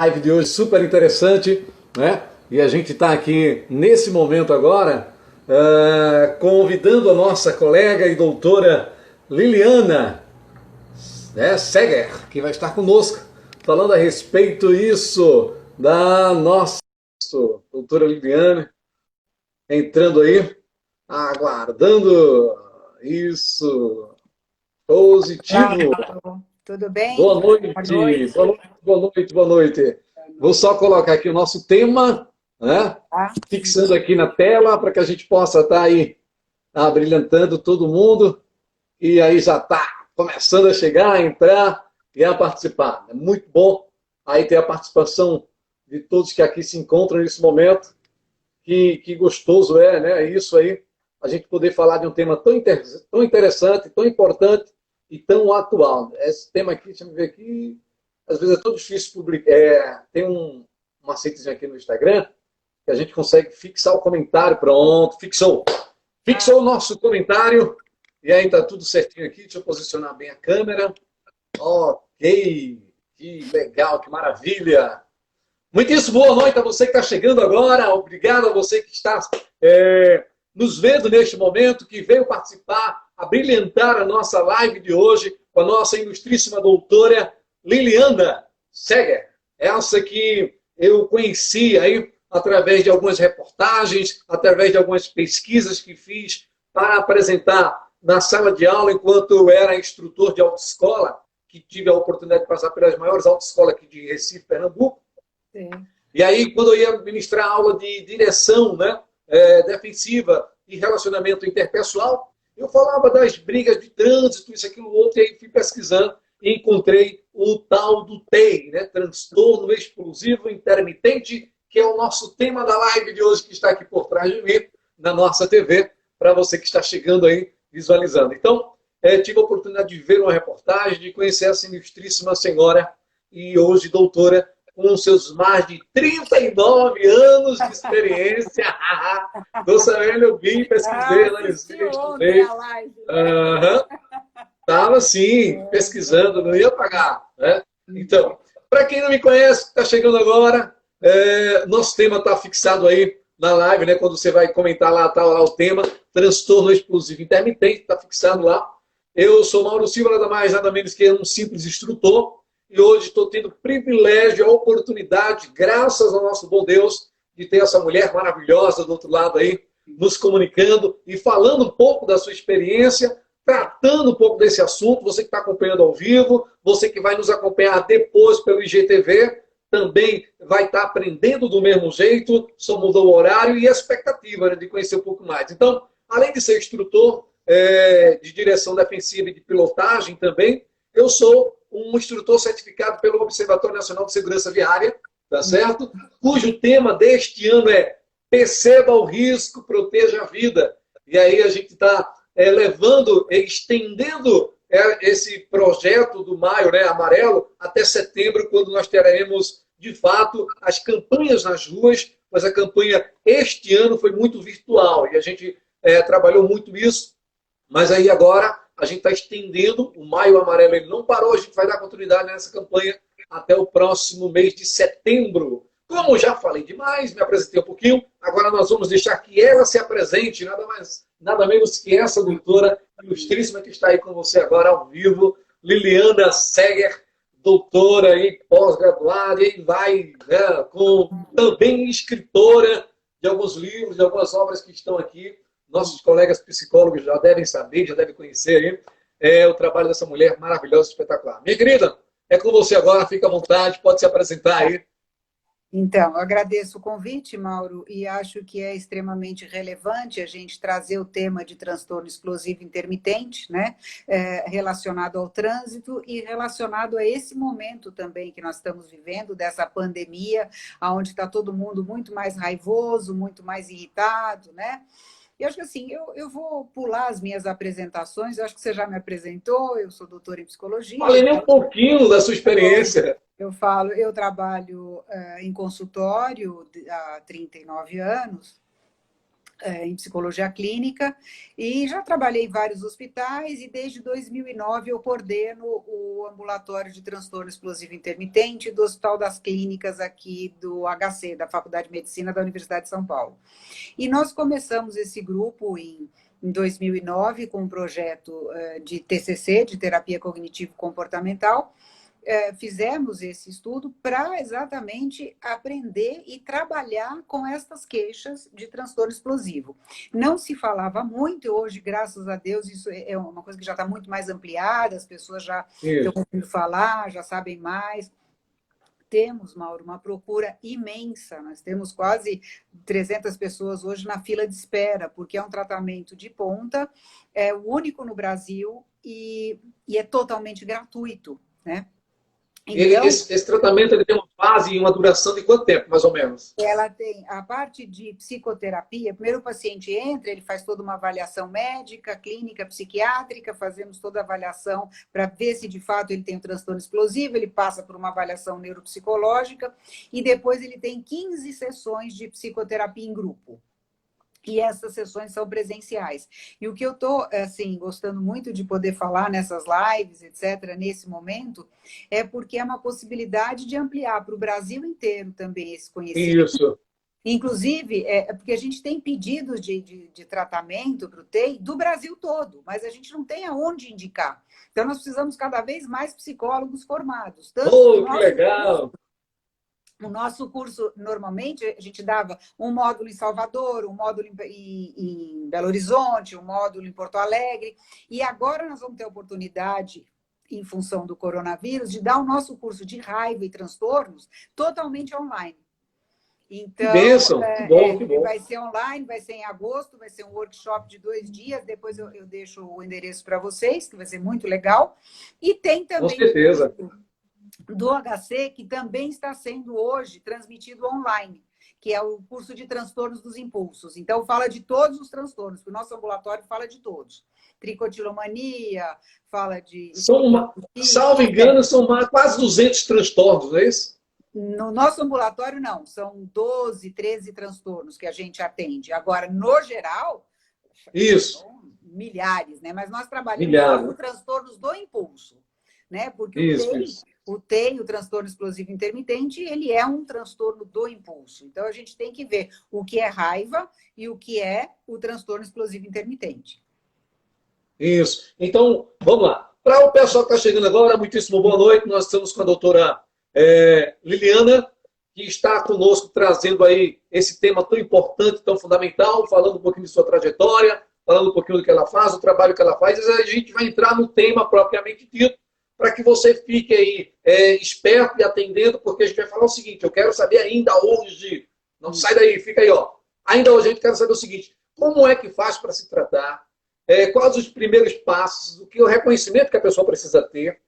Live de hoje super interessante, né? E a gente está aqui nesse momento agora convidando a nossa colega e doutora Liliana, né, Seger, que vai estar conosco falando a respeito isso da nossa doutora Liliana entrando aí, aguardando isso positivo. Claro, tudo bem? Boa Boa noite, boa noite. noite, boa noite, boa noite. Vou só colocar aqui o nosso tema, né? Tá? Fixando aqui na tela para que a gente possa estar aí abrilhantando todo mundo. E aí já está começando a chegar, a entrar e a participar. É muito bom aí ter a participação de todos que aqui se encontram nesse momento. Que gostoso é, né? Isso aí, a gente poder falar de um tema tão interessante, tão importante e tão atual. Esse tema aqui, deixa eu ver aqui, às vezes é tão difícil publicar. Tem um macetezinho aqui no Instagram que a gente consegue fixar o comentário. Pronto, fixou. Fixou o nosso comentário. E aí tá tudo certinho aqui. Deixa eu posicionar bem a câmera. Ok. Que legal, que maravilha. Muitíssimo boa noite a você que está chegando agora. Obrigado a você que está nos vendo neste momento, que veio participar, a brilhantar a nossa live de hoje com a nossa ilustríssima doutora Liliana Seger. Essa que eu conheci aí através de algumas reportagens, através de algumas pesquisas que fiz para apresentar na sala de aula enquanto eu era instrutor de autoescola, que tive a oportunidade de passar pelas maiores autoescolas aqui de Recife, Pernambuco. Sim. E aí, quando eu ia ministrar aula de direção, né, defensiva e relacionamento interpessoal, eu falava das brigas de trânsito, isso, aquilo, outro, e aí fui pesquisando e encontrei o tal do TEI, né, transtorno explosivo intermitente, que é o nosso tema da live de hoje, que está aqui por trás de mim, na nossa TV, para você que está chegando aí, visualizando. Então, tive a oportunidade de ver uma reportagem, de conhecer essa ilustríssima senhora e hoje doutora, com seus mais de 39 anos de experiência. Estou sabendo, eu vi, pesquisei, Assisti analisei, ontem estudei. a live, né? Estava assim, pesquisando, não ia pagar. Né? Então, Então, para quem não me conhece, está chegando agora, nosso tema está fixado aí na live, né? Quando você vai comentar lá, tá lá o tema, transtorno explosivo intermitente, está fixado lá. Eu sou Mauro Silva, nada mais, nada menos que um simples instrutor, e hoje estou tendo o privilégio, a oportunidade, graças ao nosso bom Deus, de ter essa mulher maravilhosa do outro lado aí, nos comunicando e falando um pouco da sua experiência, tratando um pouco desse assunto. Você que está acompanhando ao vivo, você que vai nos acompanhar depois pelo IGTV, também vai estar aprendendo do mesmo jeito, só mudou o horário e a expectativa, né, de conhecer um pouco mais. Então, além de ser instrutor de direção defensiva e de pilotagem também, eu sou um instrutor certificado pelo Observatório Nacional de Segurança Viária, tá certo? Cujo tema deste ano é Perceba o risco, proteja a vida. E aí a gente está levando, estendendo esse projeto do Maio, né, amarelo, até setembro, quando nós teremos, de fato, as campanhas nas ruas, mas a campanha este ano foi muito virtual e a gente trabalhou muito isso, mas aí agora a gente está estendendo, o Maio Amarelo ele não parou, a gente vai dar continuidade nessa campanha até o próximo mês de setembro. Como já falei demais, me apresentei um pouquinho, agora nós vamos deixar que ela se apresente, nada mais, nada menos que essa doutora ilustríssima que está aí com você agora ao vivo, Liliana Seger, doutora e pós-graduada, e vai, né, com também escritora de alguns livros, de algumas obras que estão aqui. Nossos colegas psicólogos já devem saber, já devem conhecer aí, o trabalho dessa mulher maravilhosa, espetacular. Minha querida, é com você agora, fica à vontade, pode se apresentar aí. Então, eu agradeço o convite, Mauro, e acho que é extremamente relevante a gente trazer o tema de transtorno explosivo intermitente, né, relacionado ao trânsito e relacionado a esse momento também que nós estamos vivendo, dessa pandemia, onde está todo mundo muito mais raivoso, muito mais irritado, né? E acho que assim, eu vou pular as minhas apresentações, eu acho que você já me apresentou, eu sou doutora em psicologia, Falei nem um pouquinho da sua experiência. eu trabalho em consultório há 39 anos em psicologia clínica e já trabalhei em vários hospitais e desde 2009 eu coordeno o ambulatório de transtorno explosivo intermitente do Hospital das Clínicas aqui do HC, da Faculdade de Medicina da Universidade de São Paulo. E nós começamos esse grupo em 2009 com um projeto de TCC, de terapia cognitivo-comportamental. Fizemos esse estudo para exatamente aprender e trabalhar com estas queixas de transtorno explosivo. Não se falava muito, hoje, graças a Deus, isso é uma coisa que já está muito mais ampliada, as pessoas já estão ouvindo falar, já sabem mais. Temos, Mauro, uma procura imensa, nós temos quase 300 pessoas hoje na fila de espera, porque é um tratamento de ponta, é o único no Brasil e é totalmente gratuito, né? Então, esse tratamento ele tem uma fase e uma duração de quanto tempo, mais ou menos? Ela tem a parte de psicoterapia. Primeiro o paciente entra, ele faz toda uma avaliação médica, clínica, psiquiátrica, fazemos toda a avaliação para ver se de fato ele tem um transtorno explosivo, ele passa por uma avaliação neuropsicológica e depois ele tem 15 sessões de psicoterapia em grupo. E essas sessões são presenciais. E o que eu estou, assim, gostando muito de poder falar nessas lives, etc., nesse momento, é porque é uma possibilidade de ampliar para o Brasil inteiro também esse conhecimento. Isso. Inclusive, porque a gente tem pedidos de tratamento para o TEI do Brasil todo, mas a gente não tem aonde indicar. Então, nós precisamos cada vez mais psicólogos formados. Tanto que legal! O nosso curso, normalmente, a gente dava um módulo em Salvador, um módulo em Belo Horizonte, um módulo em Porto Alegre. E agora nós vamos ter a oportunidade, em função do coronavírus, de dar o nosso curso de raiva e transtornos totalmente online. Então, que bênção, que bom, que bom. Vai ser online, vai ser em agosto, vai ser um workshop de 2 dias. Depois eu deixo o endereço para vocês, que vai ser muito legal. E tem também... Com certeza. Do HC, que também está sendo hoje transmitido online, que é o curso de transtornos dos impulsos. Então, fala de todos os transtornos, porque o nosso ambulatório fala de todos. Tricotilomania, fala de... Salvo engano, são quase 200 transtornos, não é isso? No nosso ambulatório, não. São 12, 13 transtornos que a gente atende. Agora, no geral, isso. São milhares, né? Mas nós trabalhamos com transtornos do impulso, né? Porque o TEI, o transtorno explosivo intermitente, ele é um transtorno do impulso. Então, a gente tem que ver o que é raiva e o que é o transtorno explosivo intermitente. Isso. Então, vamos lá. Para o pessoal que está chegando agora, muitíssimo boa noite. Nós estamos com a doutora Liliana, que está conosco trazendo aí esse tema tão importante, tão fundamental, falando um pouquinho de sua trajetória, falando um pouquinho do que ela faz, o trabalho que ela faz. E a gente vai entrar no tema propriamente dito, para que você fique aí esperto e atendendo, porque a gente vai falar o seguinte, eu quero saber ainda hoje, não sai daí, fica aí, ó. Ainda hoje a gente quer saber o seguinte, como é que faz para se tratar, quais os primeiros passos, o que o reconhecimento que a pessoa precisa ter,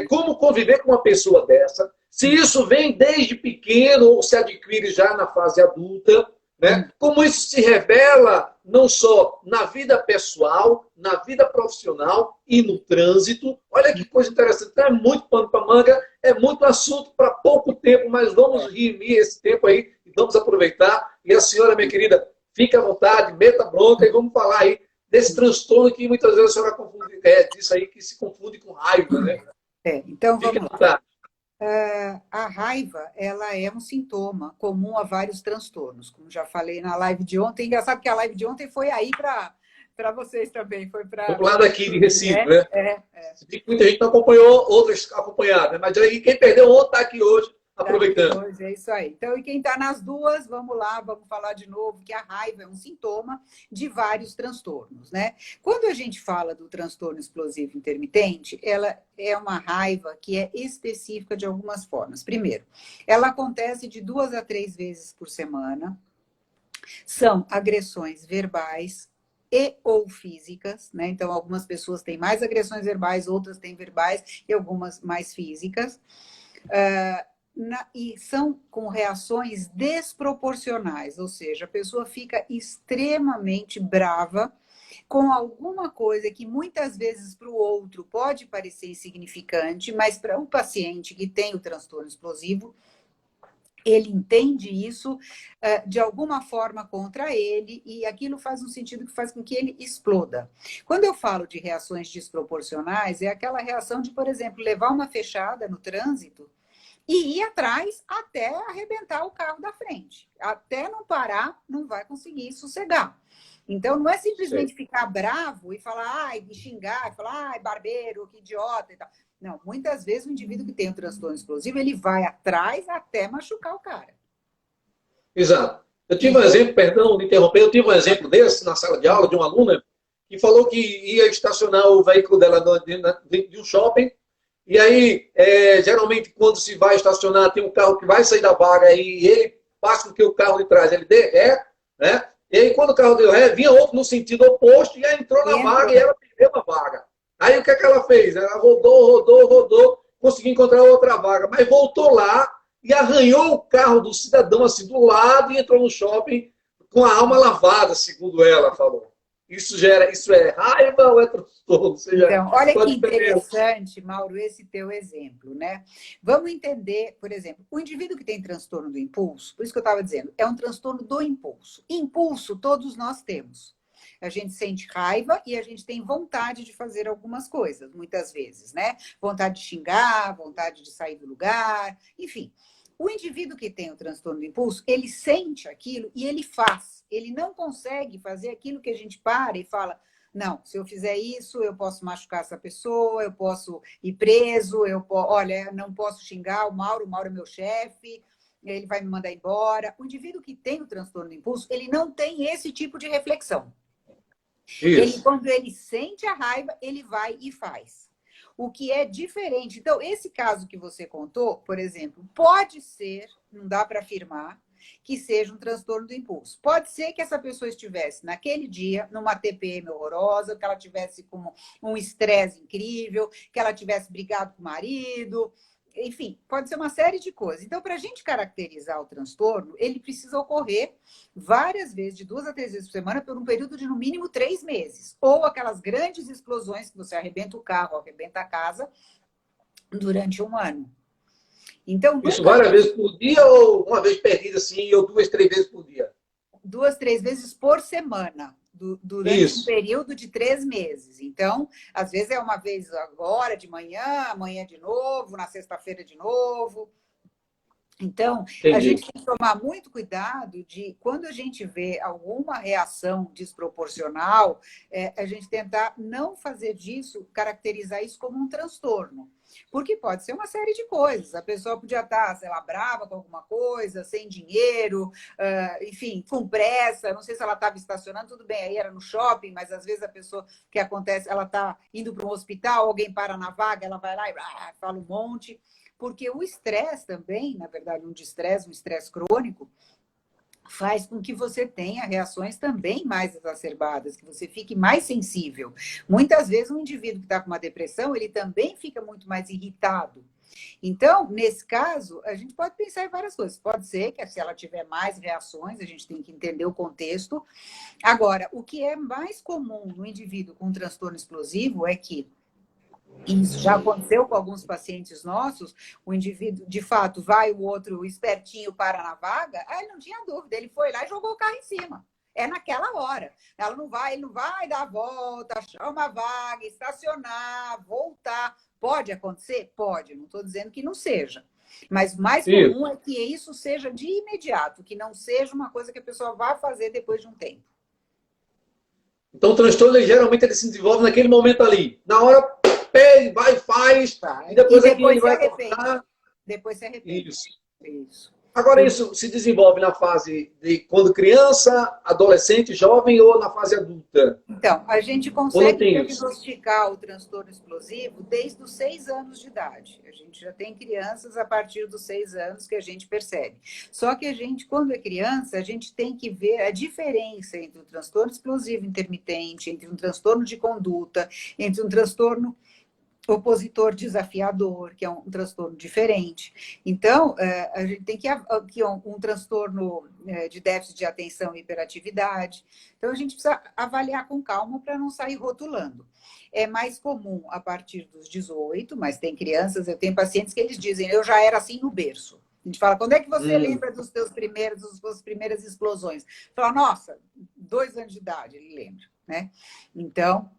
como conviver com uma pessoa dessa, se isso vem desde pequeno ou se adquire já na fase adulta, né? Como isso se revela não só na vida pessoal, na vida profissional e no trânsito. Olha que coisa interessante. Então, é muito pano para manga, é muito assunto para pouco tempo, mas vamos remir esse tempo aí e vamos aproveitar. E a senhora, minha querida, fique à vontade, meta bronca e vamos falar aí desse transtorno que muitas vezes a senhora confunde, disso aí que se confunde com raiva, né? Então vamos lá. A raiva, ela é um sintoma comum a vários transtornos, como já falei na live de ontem. Engraçado que a live de ontem foi aí para vocês também. Foi para lá daqui de Recife, né? Muita gente não acompanhou, outras acompanharam, né? Mas aí quem perdeu ontem está aqui hoje, aproveitando. Hoje, é isso aí. Então, e quem está nas duas, vamos lá, vamos falar de novo que a raiva é um sintoma de vários transtornos, né? Quando a gente fala do transtorno explosivo intermitente, ela é uma raiva que é específica de algumas formas. Primeiro, ela acontece de 2 a 3 vezes por semana, são agressões verbais e ou físicas, né? Então, algumas pessoas têm mais agressões verbais, outras têm verbais e algumas mais físicas. E são com reações desproporcionais, ou seja, a pessoa fica extremamente brava com alguma coisa que muitas vezes para o outro pode parecer insignificante, mas para um paciente que tem o transtorno explosivo, ele entende isso de alguma forma contra ele e aquilo faz um sentido que faz com que ele exploda. Quando eu falo de reações desproporcionais, é aquela reação de, por exemplo, levar uma fechada no trânsito e ir atrás até arrebentar o carro da frente. Até não parar, não vai conseguir sossegar. Então, não é simplesmente ficar bravo e falar, ai, e xingar, falar, ai, barbeiro, que idiota e tal. Não, muitas vezes o indivíduo que tem um transtorno explosivo, ele vai atrás até machucar o cara. Exato. Eu tive um exemplo, perdão de interromper, eu tive um exemplo desse na sala de aula de uma aluna que falou que ia estacionar o veículo dela dentro de um shopping. E aí, geralmente, quando se vai estacionar, tem um carro que vai sair da vaga e ele passa com que o carro de trás ele dê ré, né? E aí, quando o carro deu ré, vinha outro no sentido oposto e aí entrou na vaga e ela perdeu a vaga. Aí, o que é que ela fez? Ela rodou, conseguiu encontrar outra vaga, mas voltou lá e arranhou o carro do cidadão assim do lado e entrou no shopping com a alma lavada, segundo ela falou. Isso é raiva ou é transtorno? Então, olha que interessante, Mauro, esse teu exemplo, né? Vamos entender, por exemplo, o indivíduo que tem transtorno do impulso, por isso que eu estava dizendo, é um transtorno do impulso. Impulso todos nós temos. A gente sente raiva e a gente tem vontade de fazer algumas coisas, muitas vezes, né? Vontade de xingar, vontade de sair do lugar, enfim. O indivíduo que tem o transtorno do impulso, ele sente aquilo e ele faz. Ele não consegue fazer aquilo que a gente para e fala, não, se eu fizer isso, eu posso machucar essa pessoa, eu posso ir preso, olha, não posso xingar o Mauro é meu chefe, ele vai me mandar embora. O indivíduo que tem o transtorno do impulso, ele não tem esse tipo de reflexão. Quando ele sente a raiva, ele vai e faz. O que é diferente. Então, esse caso que você contou, por exemplo, pode ser, não dá para afirmar, que seja um transtorno do impulso. Pode ser que essa pessoa estivesse, naquele dia, numa TPM horrorosa, que ela tivesse com um estresse incrível, que ela tivesse brigado com o marido. Enfim, pode ser uma série de coisas. Então, para a gente caracterizar o transtorno, ele precisa ocorrer várias vezes, de 2 a 3 vezes por semana, por um período de, no mínimo, 3 meses. Ou aquelas grandes explosões que você arrebenta o carro, arrebenta a casa, durante um ano. Então, isso várias vezes por dia ou uma vez perdida assim, ou 2, 3 vezes por dia? 2, 3 vezes por semana, durante um período de 3 meses. Então, às vezes é uma vez agora, de manhã, amanhã de novo, na sexta-feira de novo. Então, a gente tem que tomar muito cuidado de, quando a gente vê alguma reação desproporcional, a gente tentar não fazer disso, caracterizar isso como um transtorno. Porque pode ser uma série de coisas. A pessoa podia estar, sei lá, brava com alguma coisa, sem dinheiro, enfim, com pressa. Não sei se ela estava estacionando, tudo bem, aí era no shopping, mas às vezes a pessoa, o que acontece, ela está indo para um hospital, alguém para na vaga, ela vai lá e fala um monte. Porque o estresse também, na verdade, um estresse crônico, faz com que você tenha reações também mais exacerbadas, que você fique mais sensível. Muitas vezes, um indivíduo que está com uma depressão, ele também fica muito mais irritado. Então, nesse caso, a gente pode pensar em várias coisas. Pode ser que, se ela tiver mais reações, a gente tem que entender o contexto. Agora, o que é mais comum no indivíduo com transtorno explosivo é que, isso já aconteceu com alguns pacientes nossos, o indivíduo, de fato, vai, o outro, o espertinho, para na vaga, aí não tinha dúvida, ele foi lá e jogou o carro em cima. É naquela hora. Ele não vai dar a volta, achar uma vaga, estacionar, voltar. Pode acontecer? Pode, não estou dizendo que não seja. Mas o mais comum é que isso seja de imediato, que não seja uma coisa que a pessoa vá fazer depois de um tempo. Então, o transtorno, geralmente, ele se desenvolve naquele momento ali. Na hora, pede, vai, faz, e depois ele vai cortar. Depois se arrepende. Isso. Agora, isso se desenvolve na fase de quando criança, adolescente, jovem ou na fase adulta? Então, a gente consegue diagnosticar o transtorno explosivo desde os 6 anos de idade. A gente já tem crianças a partir dos 6 anos que a gente percebe. Só que a gente, quando é criança, a gente tem que ver a diferença entre o transtorno explosivo intermitente, entre um transtorno de conduta, entre um transtorno opositor desafiador, que é um transtorno diferente. Então, a gente tem que um transtorno de déficit de atenção e hiperatividade. Então, a gente precisa avaliar com calma para não sair rotulando. É mais comum a partir dos 18, mas tem crianças, eu tenho pacientes que eles dizem, eu já era assim no berço. A gente fala, quando é que você lembra dos teus primeiros, das suas primeiras explosões? Fala, nossa, 2 anos de idade, ele lembra, né? Então,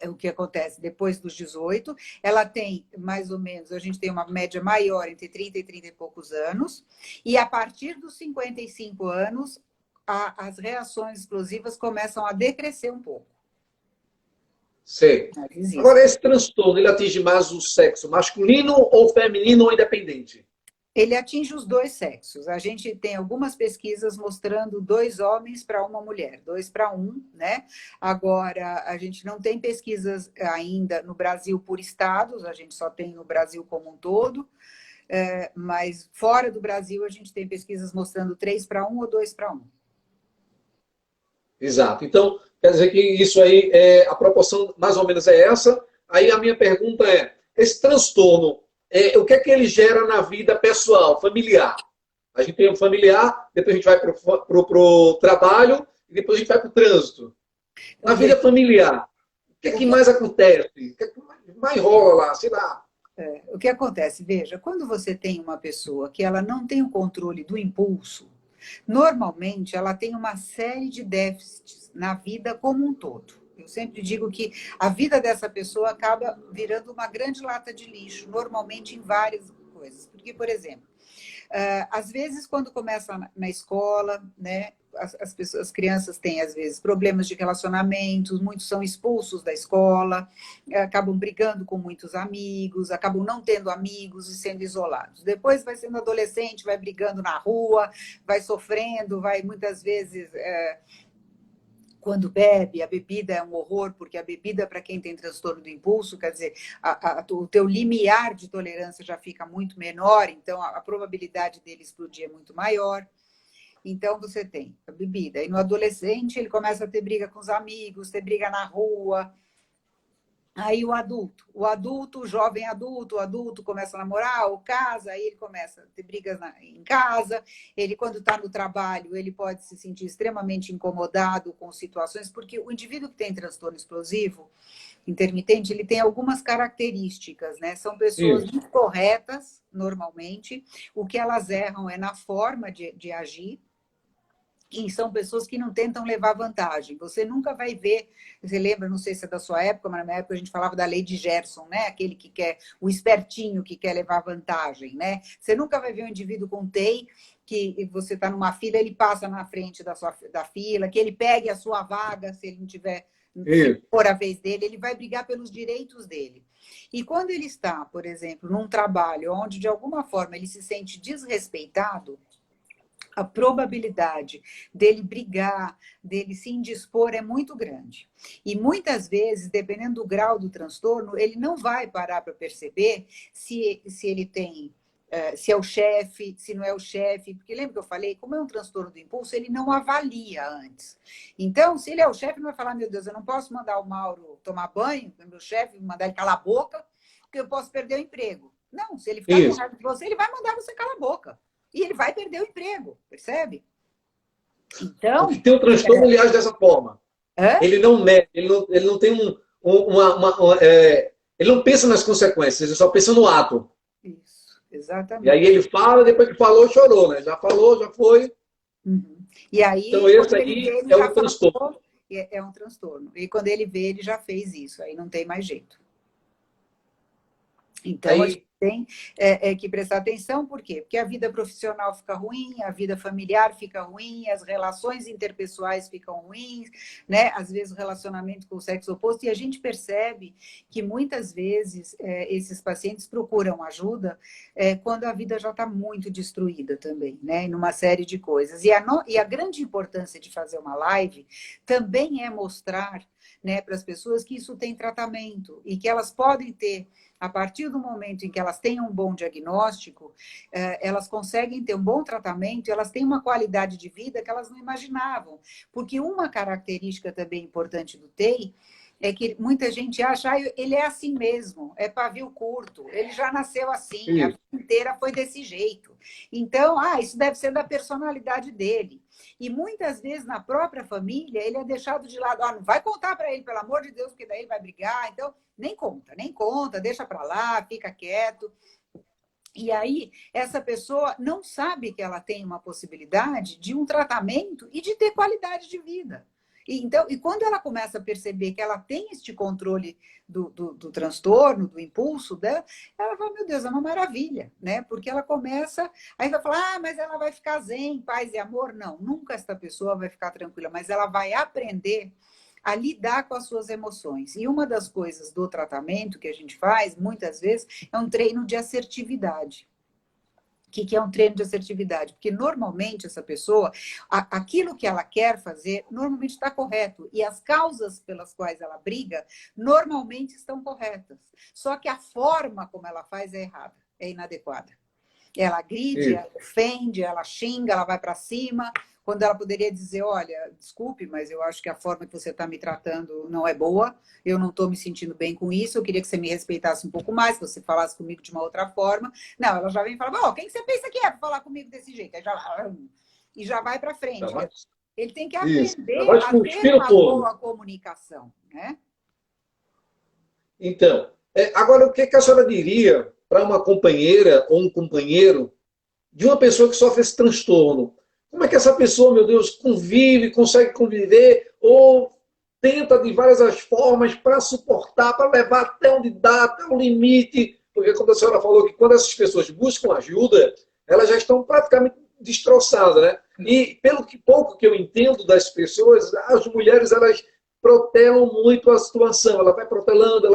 o que acontece depois dos 18, ela tem mais ou menos, a gente tem uma média maior entre 30 e 30 e poucos anos, e a partir dos 55 anos, as reações explosivas começam a decrescer um pouco. Sei. Agora, esse transtorno, ele atinge mais o sexo masculino ou feminino ou independente? Ele atinge os 2 sexos. A gente tem algumas pesquisas mostrando 2 homens para uma mulher, 2 para 1, né? Agora, a gente não tem pesquisas ainda no Brasil por estados, a gente só tem no Brasil como um todo, mas fora do Brasil a gente tem pesquisas mostrando 3 para 1 ou 2 para 1. Exato. Então, quer dizer que isso aí, a proporção mais ou menos é essa. Aí a minha pergunta é, esse transtorno, o que é que ele gera na vida pessoal, familiar? A gente tem um familiar, depois a gente vai para o trabalho e depois a gente vai para o trânsito. Na vida familiar, o que é que mais acontece? O que é que mais rola lá? Sei lá. O que acontece? Veja, quando você tem uma pessoa que ela não tem o controle do impulso, normalmente ela tem uma série de déficits na vida como um todo. Eu sempre digo que a vida dessa pessoa acaba virando uma grande lata de lixo, normalmente em várias coisas. Porque, por exemplo, às vezes, quando começa na escola, né, as crianças têm, às vezes, problemas de relacionamento, muitos são expulsos da escola, acabam brigando com muitos amigos, acabam não tendo amigos e sendo isolados. Depois vai sendo adolescente, vai brigando na rua, vai sofrendo, vai muitas vezes... Quando bebe, a bebida é um horror, porque a bebida, para quem tem transtorno do impulso, quer dizer, o teu limiar de tolerância já fica muito menor, então a probabilidade dele explodir é muito maior. Então, você tem a bebida. E no adolescente, ele começa a ter briga com os amigos, ter briga na rua. Aí o adulto, o jovem adulto, o adulto começa a namorar ou casa, aí ele começa a ter brigas em casa, ele quando está no trabalho, ele pode se sentir extremamente incomodado com situações, porque o indivíduo que tem transtorno explosivo intermitente, ele tem algumas características, né? São pessoas muito corretas, normalmente, o que elas erram é na forma de agir, e são pessoas que não tentam levar vantagem. Você nunca vai ver, você lembra, não sei se é da sua época, mas na minha época a gente falava da lei de Gerson, né? Aquele que quer, o espertinho que quer levar vantagem, né? Você nunca vai ver um indivíduo com TEI que você está numa fila, ele passa na frente da fila, que ele pegue a sua vaga, se ele não tiver, se for a vez dele, ele vai brigar pelos direitos dele. E quando ele está, por exemplo, num trabalho onde, de alguma forma, ele se sente desrespeitado, a probabilidade dele brigar, dele se indispor é muito grande. E muitas vezes, dependendo do grau do transtorno, ele não vai parar para perceber se ele tem, se é o chefe, se não é o chefe. Porque lembra que eu falei, como é um transtorno do impulso, ele não avalia antes. Então, se ele é o chefe, não vai falar, meu Deus, eu não posso mandar o Mauro tomar banho, meu chefe, mandar ele calar a boca, porque eu posso perder o emprego. Não, se ele ficar com raiva de você, ele vai mandar você calar a boca. E ele vai perder o emprego, percebe? Então... Porque tem um transtorno, ele age dessa forma. Ele não mede, ele não tem ele não pensa nas consequências, ele só pensa no ato. Isso, exatamente. E aí ele fala, depois que falou, chorou, né? Já falou, já foi. Uhum. E aí, então, esse aí é um transtorno. É um transtorno. E quando ele vê, ele já fez isso. Aí não tem mais jeito. Então, a gente tem que prestar atenção, por quê? Porque a vida profissional fica ruim, a vida familiar fica ruim, as relações interpessoais ficam ruins, né? Às vezes o relacionamento com o sexo oposto, e a gente percebe que muitas vezes esses pacientes procuram ajuda quando a vida já está muito destruída também, né? Numa série de coisas. E a grande importância de fazer uma live também é mostrar, né, para as pessoas que isso tem tratamento e que elas podem ter, a partir do momento em que elas têm um bom diagnóstico, elas conseguem ter um bom tratamento e elas têm uma qualidade de vida que elas não imaginavam. Porque uma característica também importante do TEI é que muita gente acha, ele é assim mesmo, é pavio curto, ele já nasceu assim, a vida inteira foi desse jeito. Então, isso deve ser da personalidade dele. E muitas vezes na própria família ele é deixado de lado. Não vai contar para ele, pelo amor de Deus, porque daí ele vai brigar. Então, nem conta, deixa para lá, fica quieto. E aí, essa pessoa não sabe que ela tem uma possibilidade de um tratamento e de ter qualidade de vida. E quando ela começa a perceber que ela tem este controle do transtorno, do impulso dela, ela fala, meu Deus, é uma maravilha, né? Porque ela começa, aí vai falar, ah, mas ela vai ficar zen, paz e amor. Não, nunca esta pessoa vai ficar tranquila, mas ela vai aprender a lidar com as suas emoções. E uma das coisas do tratamento que a gente faz, muitas vezes, é um treino de assertividade. O que é um treino de assertividade? Porque normalmente essa pessoa, aquilo que ela quer fazer, normalmente está correto. E as causas pelas quais ela briga, normalmente estão corretas. Só que a forma como ela faz é errada, é inadequada. Ela agride, ela ofende, ela xinga, ela vai para cima, quando ela poderia dizer, olha, desculpe, mas eu acho que a forma que você está me tratando não é boa, eu não estou me sentindo bem com isso, eu queria que você me respeitasse um pouco mais, que você falasse comigo de uma outra forma. Não, ela já vem e fala, quem que você pensa que é para falar comigo desse jeito? Aí já vai para frente. Ele tem que aprender a ter uma boa comunicação, né? Então, agora o que a senhora diria para uma companheira ou um companheiro de uma pessoa que sofre esse transtorno? Como é que essa pessoa, meu Deus, convive, consegue conviver ou tenta de várias formas para suportar, para levar até onde dá, até o limite? Porque quando a senhora falou que quando essas pessoas buscam ajuda, elas já estão praticamente destroçadas, né? E pelo que pouco que eu entendo das pessoas, as mulheres, elas protelam muito a situação. Ela vai protelando,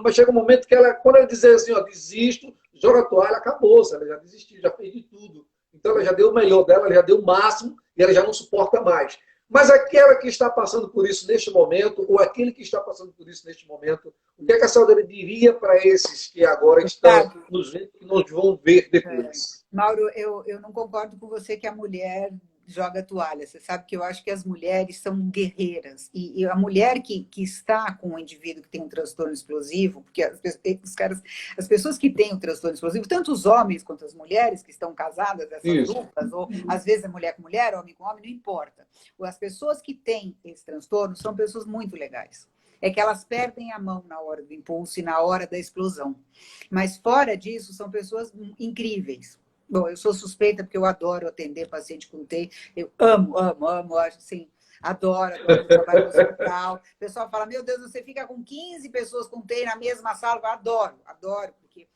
mas chega um momento que ela, quando ela dizer assim, ó, desisto, joga a toalha, acabou, ela já desistiu, já fez de tudo. Então ela já deu o melhor dela, ela já deu o máximo e ela já não suporta mais. Mas aquela que está passando por isso neste momento, ou aquele que está passando por isso neste momento, o que a senhora diria para esses que agora estão nos vendo e nos vão ver depois? Mauro, eu não concordo com você que a mulher joga toalha. Você sabe que eu acho que as mulheres são guerreiras. E a mulher que está com um indivíduo que tem um transtorno explosivo, porque as pessoas que têm um transtorno explosivo, tanto os homens quanto as mulheres que estão casadas, essas duplas, ou às vezes é mulher com mulher, homem com homem, não importa. As pessoas que têm esse transtorno são pessoas muito legais. É que elas perdem a mão na hora do impulso e na hora da explosão. Mas fora disso, são pessoas incríveis. Bom, eu sou suspeita porque eu adoro atender paciente com TEI. Eu amo, acho assim, adoro trabalhar no hospital. O pessoal fala, meu Deus, você fica com 15 pessoas com TEI na mesma sala. Eu adoro, porque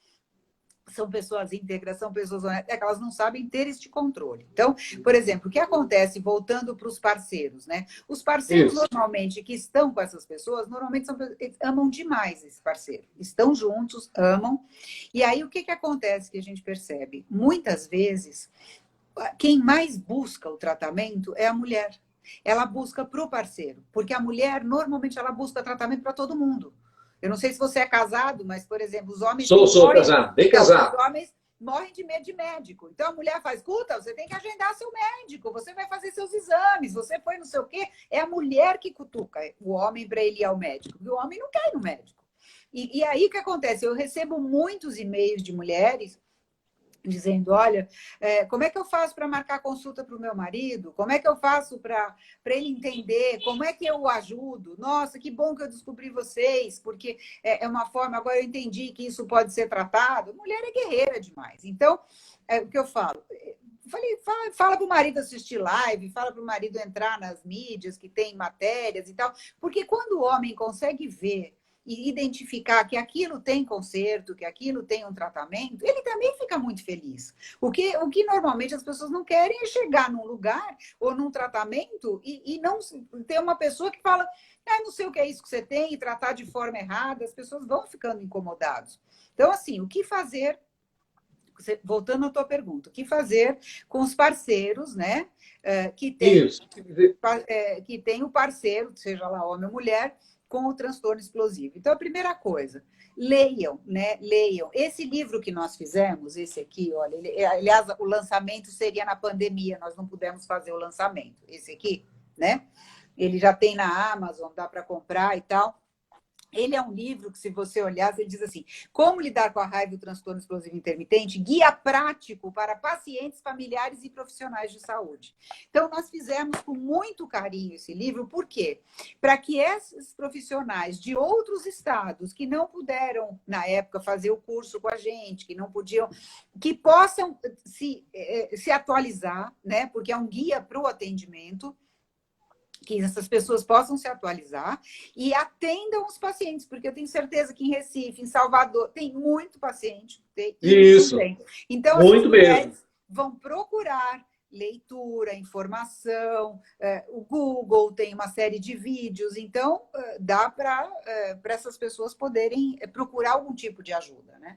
são pessoas íntegras, são pessoas honestas, que elas não sabem ter este controle. Então, por exemplo, o que acontece, voltando para os parceiros, né? Os parceiros, normalmente, que estão com essas pessoas, normalmente eles amam demais esse parceiro. Estão juntos, amam. E aí, o que acontece que a gente percebe? Muitas vezes, quem mais busca o tratamento é a mulher. Ela busca para o parceiro, porque a mulher, normalmente, ela busca tratamento para todo mundo. Eu não sei se você é casado, mas, por exemplo, os homens... Sou casado, bem casado. Os homens morrem de medo de médico. Então, a mulher faz, escuta, você tem que agendar seu médico, você vai fazer seus exames, você foi não sei o quê. É a mulher que cutuca o homem para ele ir ao médico. E o homem não quer ir no médico. E aí, o que acontece? Eu recebo muitos e-mails de mulheres dizendo, olha, como é que eu faço para marcar consulta para o meu marido? Como é que eu faço para ele entender? Como é que eu o ajudo? Nossa, que bom que eu descobri vocês, porque é uma forma, agora eu entendi que isso pode ser tratado. Mulher é guerreira demais. Então, o que eu falo? Falei, fala para o marido assistir live, fala para o marido entrar nas mídias que tem matérias e tal, porque quando o homem consegue ver e identificar que aquilo tem conserto, que aquilo tem um tratamento, ele também fica muito feliz. O que normalmente as pessoas não querem é chegar num lugar ou num tratamento e não ter uma pessoa que fala, não sei o que é isso que você tem, e tratar de forma errada, as pessoas vão ficando incomodadas. Então, assim, o que fazer, voltando à tua pergunta, o que fazer com os parceiros, né, que tem o parceiro, seja lá homem ou mulher, com o transtorno explosivo. Então, a primeira coisa, leiam, né? Leiam. Esse livro que nós fizemos, esse aqui, olha, aliás, o lançamento seria na pandemia, nós não pudemos fazer o lançamento. Esse aqui, né? Ele já tem na Amazon, dá para comprar e tal. Ele é um livro que, se você olhar, ele diz assim: Como lidar com a raiva e o transtorno explosivo intermitente, guia prático para pacientes, familiares e profissionais de saúde. Então, nós fizemos com muito carinho esse livro, por quê? Para que esses profissionais de outros estados que não puderam, na época, fazer o curso com a gente, que não podiam, que possam se atualizar, né? Porque é um guia para o atendimento, que essas pessoas possam se atualizar e atendam os pacientes, porque eu tenho certeza que em Recife, em Salvador, tem muito paciente, e não Isso, tem. Então, essas muito mesmo. mulheres vão procurar leitura, informação, o Google tem uma série de vídeos, então dá para essas pessoas poderem procurar algum tipo de ajuda, né?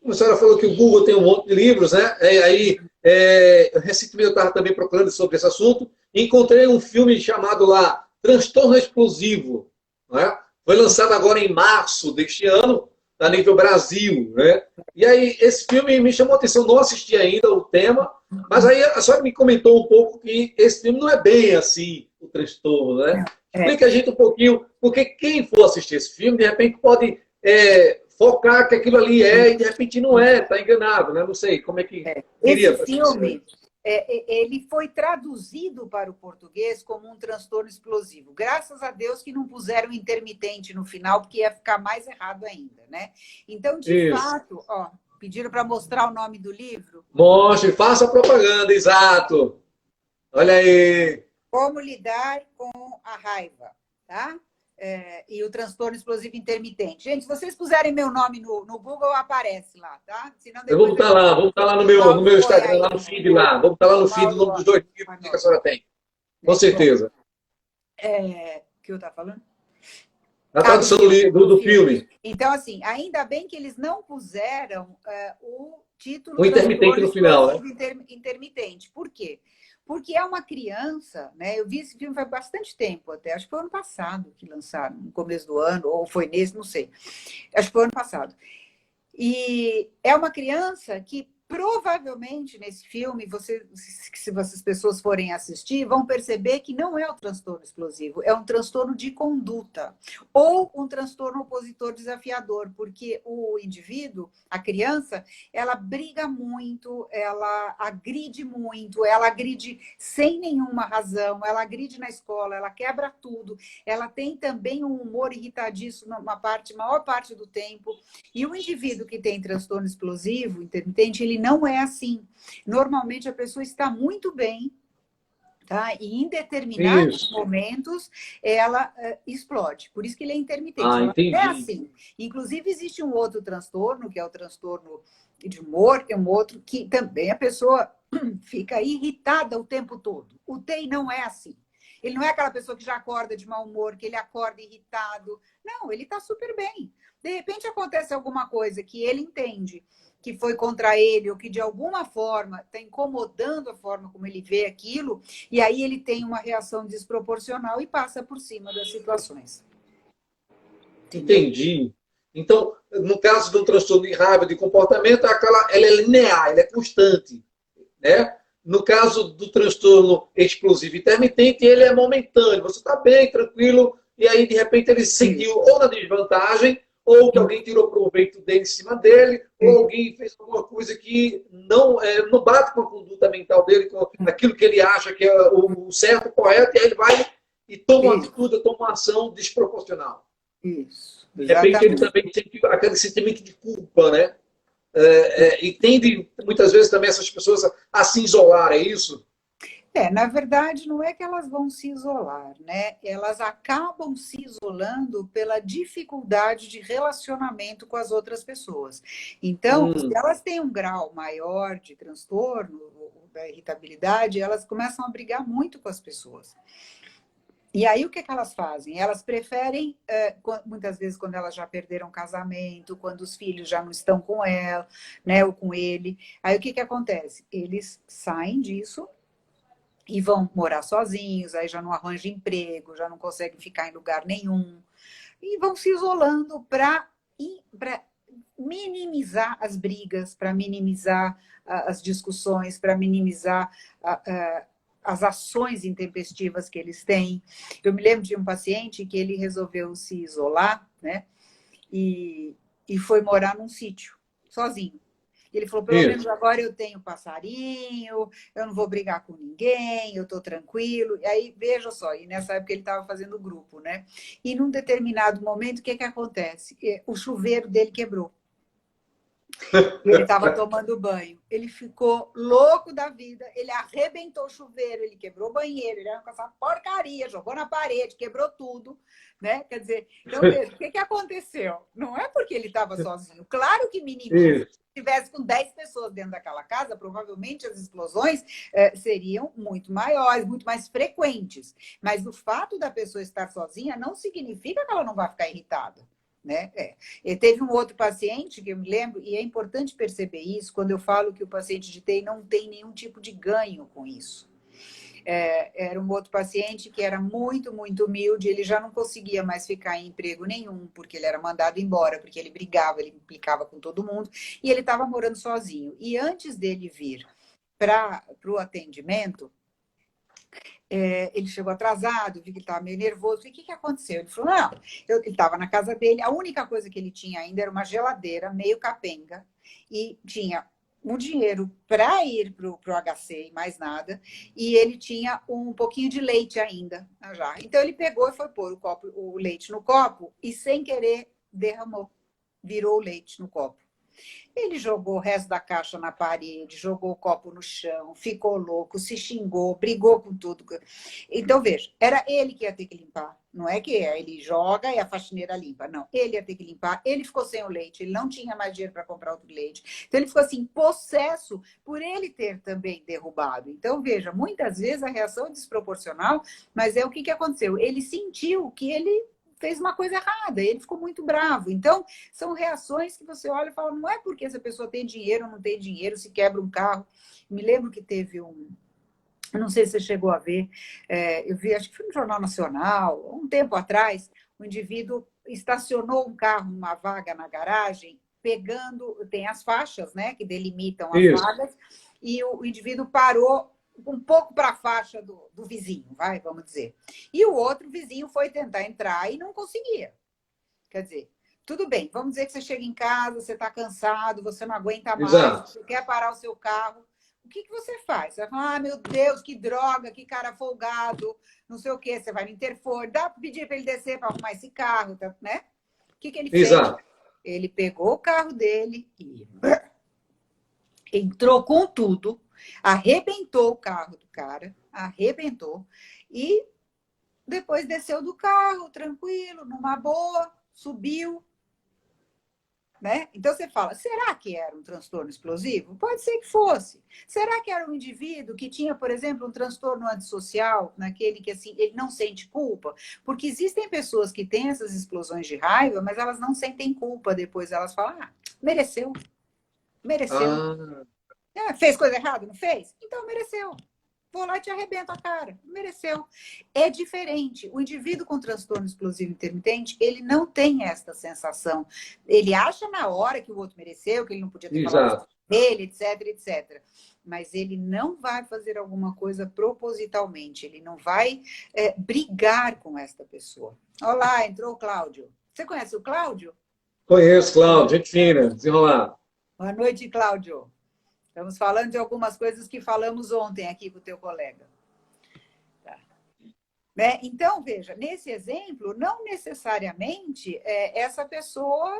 A senhora falou que o Google tem um monte de livros, né? Recentemente eu estava também procurando sobre esse assunto e encontrei um filme chamado lá Transtorno Explosivo, né? Foi lançado agora em março deste ano, a nível Brasil, né? E aí esse filme me chamou a atenção, não assisti ainda o tema, mas aí a senhora me comentou um pouco que esse filme não é bem assim, o transtorno, né? É, Explica a gente um pouquinho, porque quem for assistir esse filme, de repente pode focar que aquilo ali e de repente não está enganado, né? Não sei como é que esse seria para essa pessoa. filme, ele foi traduzido para o português como um transtorno explosivo. Graças a Deus que não puseram intermitente no final, porque ia ficar mais errado ainda, né? Então, de Isso. fato, ó, pediram para mostrar o nome do livro. Mostre, faça propaganda, exato. Olha aí. Como lidar com a raiva, tá? E o transtorno explosivo intermitente. Gente, se vocês puserem meu nome no Google, aparece lá, tá? Senão Eu depois vou estar lá o no Mauro meu põe Instagram, lá aí. no feed lá. Vamos estar lá no O feed do Mauro, nome dos dois livros que a anota, senhora tem. Com né? Bom, certeza. o que eu estava falando? A Ah, do tradução filme, do do filme. filme. Então, assim, ainda bem que eles não puseram o título O intermitente transtorno no final, né? explosivo intermitente. Por quê? Porque é uma criança, né? Eu vi esse filme faz bastante tempo até, acho que foi ano passado que lançaram, no começo do ano, ou foi nesse, não sei. Acho que foi ano passado. E é uma criança que provavelmente nesse filme, se essas pessoas forem assistir, vão perceber que não é o transtorno explosivo, é um transtorno de conduta ou um transtorno opositor desafiador, porque o indivíduo, a criança, ela briga muito, ela agride sem nenhuma razão, ela agride na escola, ela quebra tudo, ela tem também um humor irritadiço maior parte do tempo. E o indivíduo que tem transtorno explosivo intermitente, ele não é assim. Normalmente a pessoa está muito bem, tá? E em determinados Isso. momentos ela explode. Por isso que ele é intermitente. Ah, Ela não é entendi. assim. Inclusive existe um outro transtorno, que é o transtorno de humor, que é um outro que também a pessoa fica irritada o tempo todo. O TEI não é assim. Ele não é aquela pessoa que já acorda de mau humor, que ele acorda irritado. Não, ele está super bem. De repente acontece alguma coisa que ele entende que foi contra ele, ou que de alguma forma está incomodando a forma como ele vê aquilo, e aí ele tem uma reação desproporcional e passa por cima das situações. Entendeu? Entendi. Então, no caso do transtorno de raiva de comportamento, ela é linear, ela é constante, né? No caso do transtorno explosivo intermitente, ele é momentâneo. Você está bem, tranquilo, e aí, de repente, ele se sentiu ou na desvantagem, ou que alguém tirou proveito dele em cima dele, ou alguém fez alguma coisa que não bate com a conduta mental dele, com aquilo que ele acha que é o certo, o correto, e aí ele vai e toma uma atitude, toma uma ação desproporcional. Isso, De repente, ele exatamente. também sente aquele sentimento de culpa, né? E tende, muitas vezes, também essas pessoas a se isolar, é isso? Na verdade, não é que elas vão se isolar, né? Elas acabam se isolando pela dificuldade de relacionamento com as outras pessoas. Então, se elas têm um grau maior de transtorno, da irritabilidade, elas começam a brigar muito com as pessoas. E aí, o que elas fazem? Elas preferem, muitas vezes, quando elas já perderam o casamento, quando os filhos já não estão com ela, né, ou com ele. Aí, o que acontece? Eles saem disso e vão morar sozinhos, aí já não arranjam emprego, já não conseguem ficar em lugar nenhum, e vão se isolando para minimizar as brigas, para minimizar as discussões, para minimizar as ações intempestivas que eles têm. Eu me lembro de um paciente que ele resolveu se isolar, né? E foi morar num sítio, sozinho. Ele falou, pelo menos agora eu tenho passarinho, eu não vou brigar com ninguém, eu estou tranquilo. E aí, veja só, e nessa época ele estava fazendo grupo, né? E num determinado momento, o que que acontece? O chuveiro dele quebrou. Ele estava tomando banho. Ele ficou louco da vida. Ele arrebentou o chuveiro, ele quebrou o banheiro, ele arrancou essa porcaria, jogou na parede, quebrou tudo, né? Quer dizer, então, veja, o que que aconteceu? Não é porque ele estava sozinho. Claro que minimiza. Se tivesse com 10 pessoas dentro daquela casa, provavelmente as explosões seriam muito maiores, muito mais frequentes. Mas o fato da pessoa estar sozinha não significa que ela não vai ficar irritada. Né? E teve um outro paciente que eu me lembro, e é importante perceber isso quando eu falo que o paciente de TI não tem nenhum tipo de ganho com isso. Era um outro paciente que era muito, muito humilde, ele já não conseguia mais ficar em emprego nenhum, porque ele era mandado embora, porque ele brigava, ele implicava com todo mundo, e ele estava morando sozinho. E antes dele vir para o atendimento, ele chegou atrasado, vi que ele estava meio nervoso. Falei, o que aconteceu? Ele falou, não, ele estava na casa dele, a única coisa que ele tinha ainda era uma geladeira meio capenga e tinha um dinheiro para ir para o HC e mais nada, e ele tinha um pouquinho de leite ainda já. Então ele pegou e foi pôr o leite no copo e sem querer derramou, virou o leite no copo. Ele jogou o resto da caixa na parede, jogou o copo no chão, ficou louco, se xingou, brigou com tudo. Então, veja, era ele que ia ter que limpar. Não é que ele joga e a faxineira limpa. Não, ele ia ter que limpar. Ele ficou sem o leite, ele não tinha mais dinheiro para comprar outro leite. Então, ele ficou assim, possesso por ele ter também derrubado. Então, veja, muitas vezes a reação é desproporcional, mas é o que aconteceu. Ele sentiu que ele fez uma coisa errada, ele ficou muito bravo. Então, são reações que você olha e fala, não é porque essa pessoa tem dinheiro ou não tem dinheiro, se quebra um carro. Me lembro que teve eu não sei se você chegou a ver, eu vi, acho que foi no Jornal Nacional, um tempo atrás, um indivíduo estacionou um carro numa vaga na garagem, tem as faixas, né, que delimitam as vagas, e o indivíduo parou um pouco para a faixa do vizinho, vamos dizer. E o outro vizinho foi tentar entrar e não conseguia. Quer dizer, tudo bem, vamos dizer que você chega em casa, você está cansado, você não aguenta mais, você quer parar o seu carro. O que você faz? Você vai falar, meu Deus, que droga, que cara folgado, não sei o quê. Você vai no interfone, dá para pedir para ele descer para arrumar esse carro, né? O que ele fez? Ele pegou o carro dele e entrou com tudo, arrebentou o carro do cara, arrebentou, e depois desceu do carro, tranquilo, numa boa, subiu. Né? Então você fala, será que era um transtorno explosivo? Pode ser que fosse. Será que era um indivíduo que tinha, por exemplo, um transtorno antissocial, naquele que assim, ele não sente culpa? Porque existem pessoas que têm essas explosões de raiva, mas elas não sentem culpa depois. Elas falam, mereceu. Fez coisa errada, não fez? Então mereceu. Vou lá e te arrebento a cara. Mereceu. É diferente. O indivíduo com transtorno explosivo intermitente, ele não tem esta sensação. Ele acha na hora que o outro mereceu, que ele não podia ter falado dele, etc, etc. Mas ele não vai fazer alguma coisa propositalmente. Ele não vai brigar com esta pessoa. Olá, entrou o Cláudio. Você conhece o Cláudio? Conheço, Cláudio. Gente fina. Desenrolar. Boa noite, Cláudio. Estamos falando de algumas coisas que falamos ontem aqui com o teu colega. Tá. Né? Então, veja, nesse exemplo, não necessariamente essa pessoa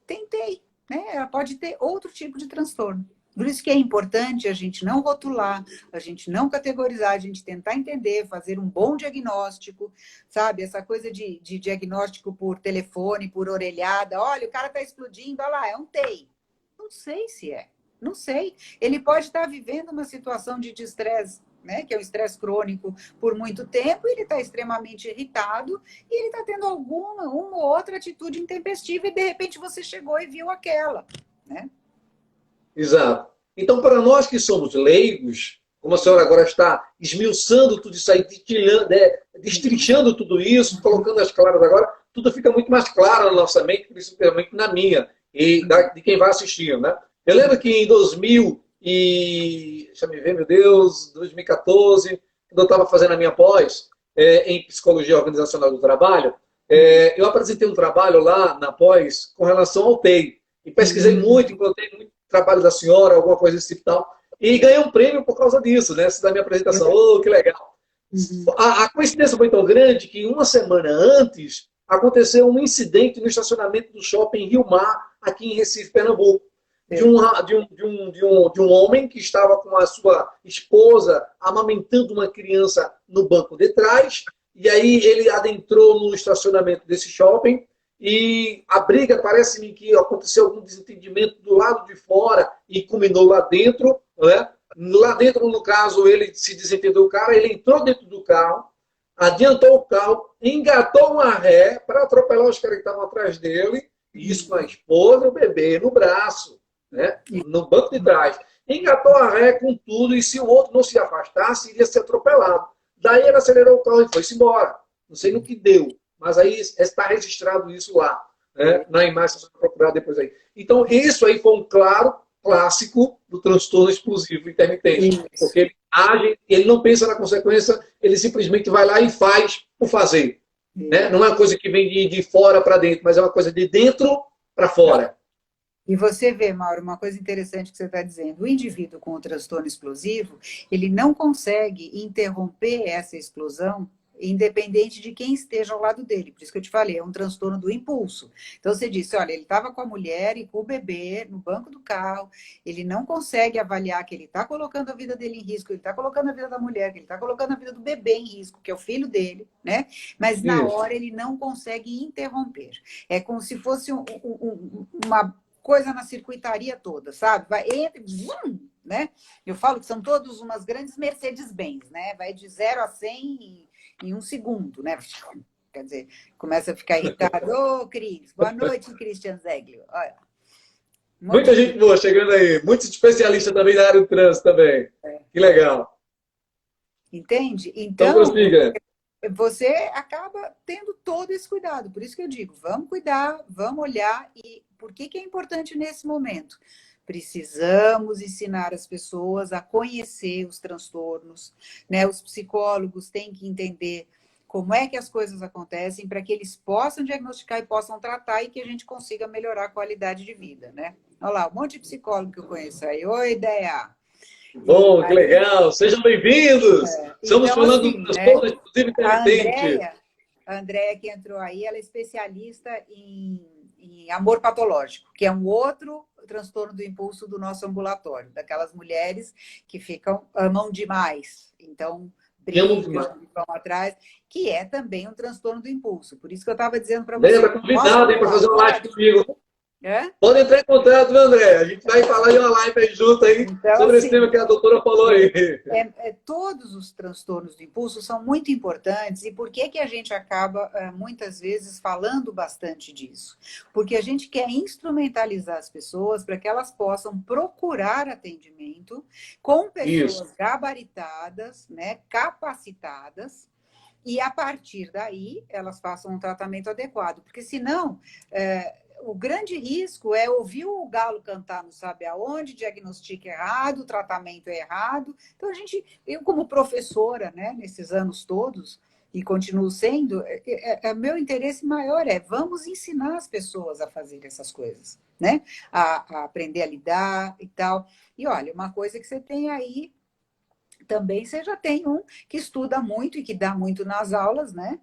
tem TI, né? Ela pode ter outro tipo de transtorno. Por isso que é importante a gente não rotular, a gente não categorizar, a gente tentar entender, fazer um bom diagnóstico, sabe? Essa coisa de diagnóstico por telefone, por orelhada. Olha, o cara está explodindo, olha lá, é um TI. Não sei se é. Não sei. Ele pode estar vivendo uma situação de estresse, né? Que é o estresse crônico por muito tempo, e ele está extremamente irritado, e ele está tendo uma ou outra atitude intempestiva, e de repente você chegou e viu aquela, né? Exato. Então, para nós que somos leigos, como a senhora agora está esmiuçando tudo isso aí, destrinchando tudo isso, colocando as claras agora, tudo fica muito mais claro na nossa mente, principalmente na minha, e de quem vai assistindo, né? Eu lembro que em 2000 deixa eu ver, meu Deus, 2014, quando eu estava fazendo a minha pós em Psicologia Organizacional do Trabalho, eu apresentei um trabalho lá na pós com relação ao TEI. E pesquisei muito, encontrei muito trabalho da senhora, alguma coisa desse tipo e tal. E ganhei um prêmio por causa disso, né? Da minha apresentação. Oh, que legal. A coincidência foi tão grande que uma semana antes aconteceu um incidente no estacionamento do shopping Rio Mar, aqui em Recife, Pernambuco. De um homem que estava com a sua esposa amamentando uma criança no banco de trás. E aí ele adentrou no estacionamento desse shopping e a briga, parece-me que aconteceu algum desentendimento do lado de fora e culminou lá dentro, né? Lá dentro, no caso, ele se desentendeu o cara, ele entrou dentro do carro, adiantou o carro, engatou uma ré para atropelar os caras que estavam atrás dele, e isso com a esposa e o bebê no braço, né? No banco de trás. Engatou a ré com tudo, e se o outro não se afastasse, iria ser atropelado. Daí ele acelerou o carro e foi-se embora. Não sei no que deu, mas aí está registrado isso lá, né? Na imagem, se você procurar depois aí. Então, isso aí foi um claro clássico do transtorno explosivo intermitente. Porque ele age, ele não pensa na consequência, ele simplesmente vai lá e faz o fazer. Né? Não é uma coisa que vem de fora para dentro, mas é uma coisa de dentro para fora. E você vê, Mauro, uma coisa interessante que você está dizendo. O indivíduo com o transtorno explosivo, ele não consegue interromper essa explosão independente de quem esteja ao lado dele. Por isso que eu te falei, é um transtorno do impulso. Então, você disse, olha, ele estava com a mulher e com o bebê no banco do carro, ele não consegue avaliar que ele está colocando a vida dele em risco, ele está colocando a vida da mulher, que ele está colocando a vida do bebê em risco, que é o filho dele, né? Mas na hora ele não consegue interromper. É como se fosse uma coisa na circuitaria toda, sabe? Vai, entra, zoom, né? Eu falo que são todos umas grandes Mercedes-Benz, né? Vai de 0 a 100 em um segundo, né? Quer dizer, começa a ficar irritado. Ô, Cris, boa noite, Christian Zeglio. Olha, muita gente boa chegando aí, muitos especialistas também na área do trânsito também. Que legal. Entende? Então você acaba tendo todo esse cuidado. Por isso que eu digo, vamos cuidar, vamos olhar. E por que é importante nesse momento? Precisamos ensinar as pessoas a conhecer os transtornos, né? Os psicólogos têm que entender como é que as coisas acontecem para que eles possam diagnosticar e possam tratar e que a gente consiga melhorar a qualidade de vida, né? Olha lá, um monte de psicólogo que eu conheço aí. Oi, Ideia! Bom, que legal! Sejam bem-vindos! Estamos então, falando assim, do transtorno explosivo intermitente. A Andréia que entrou aí, ela é especialista em amor patológico, que é um outro transtorno do impulso do nosso ambulatório, daquelas mulheres que amam demais, então brigam, vão atrás, que é também um transtorno do impulso. Por isso que eu estava dizendo para você. Lembra, convidado para fazer uma live comigo. É? Pode entrar em contato, viu, André? A gente vai falar de uma live aí junto aí, então, sobre esse tema que a doutora falou aí. Todos os transtornos do impulso são muito importantes. E por que a gente acaba, muitas vezes, falando bastante disso? Porque a gente quer instrumentalizar as pessoas para que elas possam procurar atendimento com pessoas gabaritadas, né, capacitadas, e a partir daí elas façam um tratamento adequado. Porque senão... o grande risco é ouvir o galo cantar não sabe aonde, diagnostica errado, o tratamento é errado. Então, eu como professora, né, nesses anos todos, e continuo sendo, meu interesse maior vamos ensinar as pessoas a fazer essas coisas, né? A aprender a lidar e tal. E olha, uma coisa que você tem aí, também você já tem um que estuda muito e que dá muito nas aulas, né?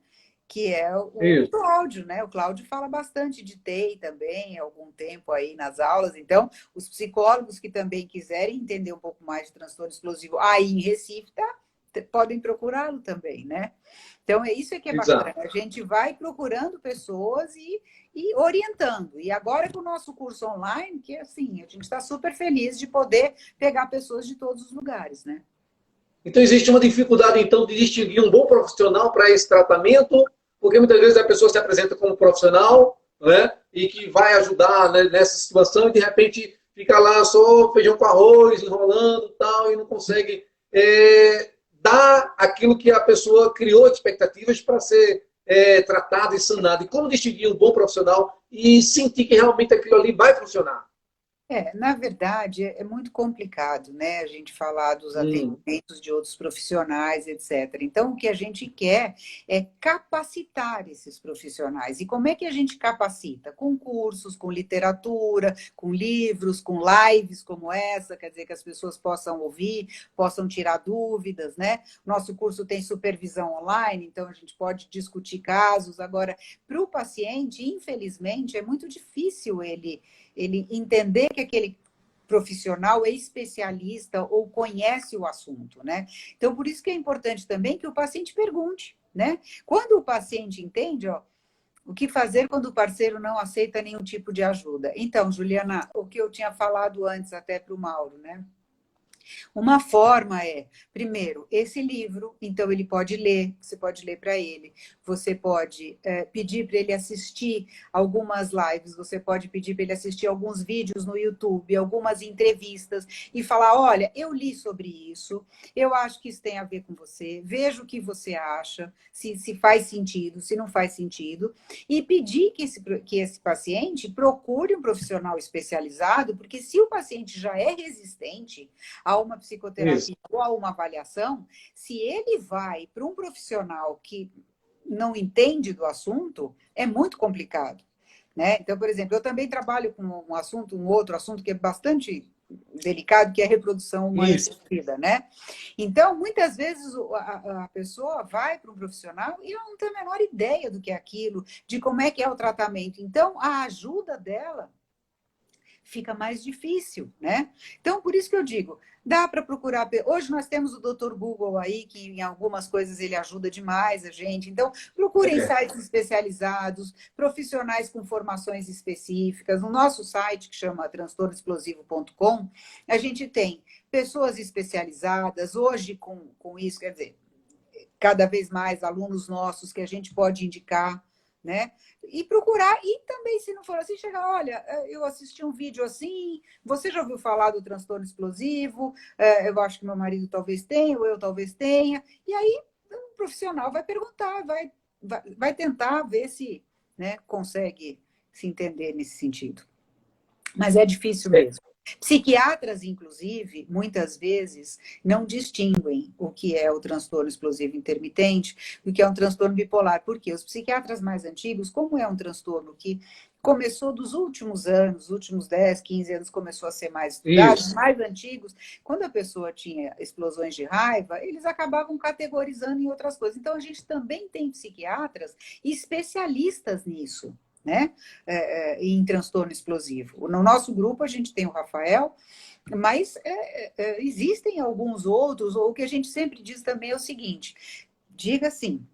Que é o Cláudio, né? O Cláudio fala bastante de TEI também, há algum tempo aí nas aulas. Então, os psicólogos que também quiserem entender um pouco mais de transtorno explosivo aí em Recife, podem procurá-lo também, né? Então, isso que é bacana. A gente vai procurando pessoas e orientando. E agora com o nosso curso online, que assim, a gente está super feliz de poder pegar pessoas de todos os lugares, né? Então, existe uma dificuldade, então, de distinguir um bom profissional para esse tratamento, porque muitas vezes a pessoa se apresenta como profissional, né, e que vai ajudar, né, nessa situação, e de repente fica lá só feijão com arroz, enrolando tal, e não consegue dar aquilo que a pessoa criou de expectativas para ser tratado e sanado. E como distinguir um bom profissional e sentir que realmente aquilo ali vai funcionar? Na verdade, é muito complicado, né? A gente falar dos Hum, atendimentos de outros profissionais, etc. Então, o que a gente quer é capacitar esses profissionais. E como é que a gente capacita? Com cursos, com literatura, com livros, com lives como essa, quer dizer, que as pessoas possam ouvir, possam tirar dúvidas, né? Nosso curso tem supervisão online, então a gente pode discutir casos. Agora, para o paciente, infelizmente, é muito difícil ele entender que aquele profissional é especialista ou conhece o assunto, né? Então, por isso que é importante também que o paciente pergunte, né? Quando o paciente entende, ó, o que fazer quando o parceiro não aceita nenhum tipo de ajuda? Então, Juliana, o que eu tinha falado antes até para o Mauro, né? Uma forma é, primeiro, esse livro, então ele pode ler, você pode ler para ele, você pode pedir para ele assistir algumas lives, você pode pedir para ele assistir alguns vídeos no YouTube, algumas entrevistas e falar: olha, eu li sobre isso, eu acho que isso tem a ver com você, veja o que você acha, se faz sentido, se não faz sentido, e pedir que esse paciente procure um profissional especializado, porque se o paciente já é resistente a uma isso. psicoterapia ou a uma avaliação, se ele vai para um profissional que não entende do assunto, é muito complicado. Né? Então, por exemplo, eu também trabalho com um outro assunto que é bastante delicado, que é a reprodução humana Isso. assistida, né? Então, muitas vezes a pessoa vai para um profissional e ela não tem a menor ideia do que é aquilo, de como é que é o tratamento. Então, a ajuda dela fica mais difícil, né? Então, por isso que eu digo, dá para procurar. Hoje nós temos o Dr. Google aí, que em algumas coisas ele ajuda demais a gente. Então, procurem É. sites especializados, profissionais com formações específicas. No nosso site, que chama transtornoexplosivo.com, a gente tem pessoas especializadas, hoje com isso, quer dizer, cada vez mais alunos nossos que a gente pode indicar, né? E procurar, e também, se não for assim, chegar, olha, eu assisti um vídeo assim, você já ouviu falar do transtorno explosivo? Eu acho que meu marido talvez tenha, ou eu talvez tenha, e aí um profissional vai perguntar, vai tentar ver se, né, consegue se entender nesse sentido. Mas é difícil É. mesmo. Psiquiatras, inclusive, muitas vezes não distinguem o que é o transtorno explosivo intermitente do que é um transtorno bipolar. Por quê? Os psiquiatras mais antigos, como é um transtorno que começou dos últimos anos, últimos 10, 15 anos, começou a ser mais estudado, Isso. mais antigos, quando a pessoa tinha explosões de raiva, eles acabavam categorizando em outras coisas. Então, a gente também tem psiquiatras especialistas nisso, né? Em transtorno explosivo. No nosso grupo, a gente tem o Rafael, mas existem alguns outros, ou o que a gente sempre diz também é o seguinte: diga assim.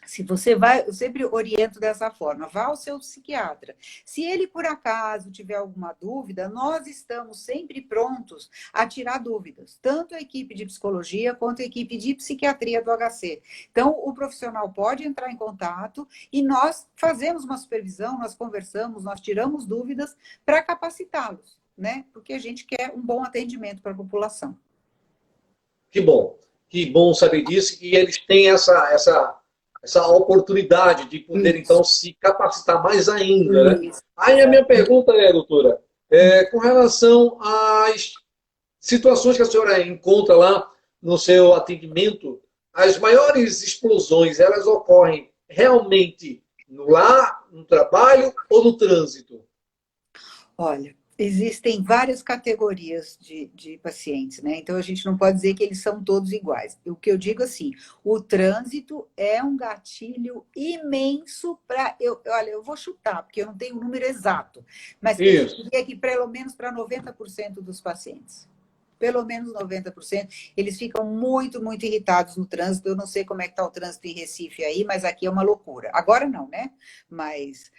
Se você vai, eu sempre oriento dessa forma, vá ao seu psiquiatra. Se ele, por acaso, tiver alguma dúvida, nós estamos sempre prontos a tirar dúvidas, tanto a equipe de psicologia quanto a equipe de psiquiatria do HC. Então, o profissional pode entrar em contato e nós fazemos uma supervisão, nós conversamos, nós tiramos dúvidas para capacitá-los, né? Porque a gente quer um bom atendimento para a população. Que bom. Que bom saber disso. E eles têm essa oportunidade de poder, Isso, então, se capacitar mais ainda, né? isso, Aí a minha exato. pergunta é, doutora, com relação às situações que a senhora encontra lá no seu atendimento, as maiores explosões, elas ocorrem realmente no lar, no trabalho ou no trânsito? Olha, existem várias categorias de pacientes, né? Então a gente não pode dizer que eles são todos iguais. O que eu digo assim, o trânsito é um gatilho imenso para. Olha, eu vou chutar, porque eu não tenho o número exato, mas que eu Isso. diria que pelo menos para 90% dos pacientes. Pelo menos 90%, eles ficam muito, muito irritados no trânsito. Eu não sei como é que está o trânsito em Recife aí, mas aqui é uma loucura. Agora não, né? Mas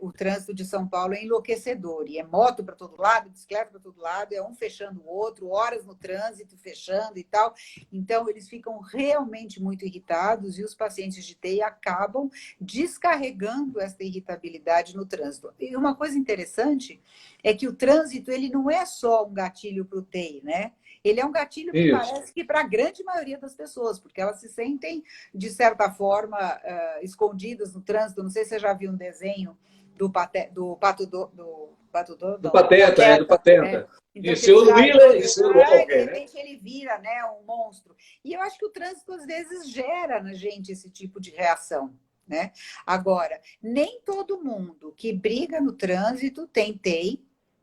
o trânsito de São Paulo é enlouquecedor. E é moto para todo lado, bicicleta para todo lado, é um fechando o outro, horas no trânsito, fechando e tal. Então, eles ficam realmente muito irritados e os pacientes de TI acabam descarregando essa irritabilidade no trânsito. E uma coisa interessante é que o trânsito ele não é só um gatilho para o TI, né? Ele é um gatilho, me Isso. parece que para a grande maioria das pessoas, porque elas se sentem, de certa forma, escondidas no trânsito. Não sei se você já viu um desenho do pato Do Pateta, do né? Pateta. Então, E senhor Wheeler e senhor de Walker, né? repente ele vira, né, um monstro. E eu acho que o trânsito, às vezes, gera na gente esse tipo de reação, né? Agora, nem todo mundo que briga no trânsito tem TEI,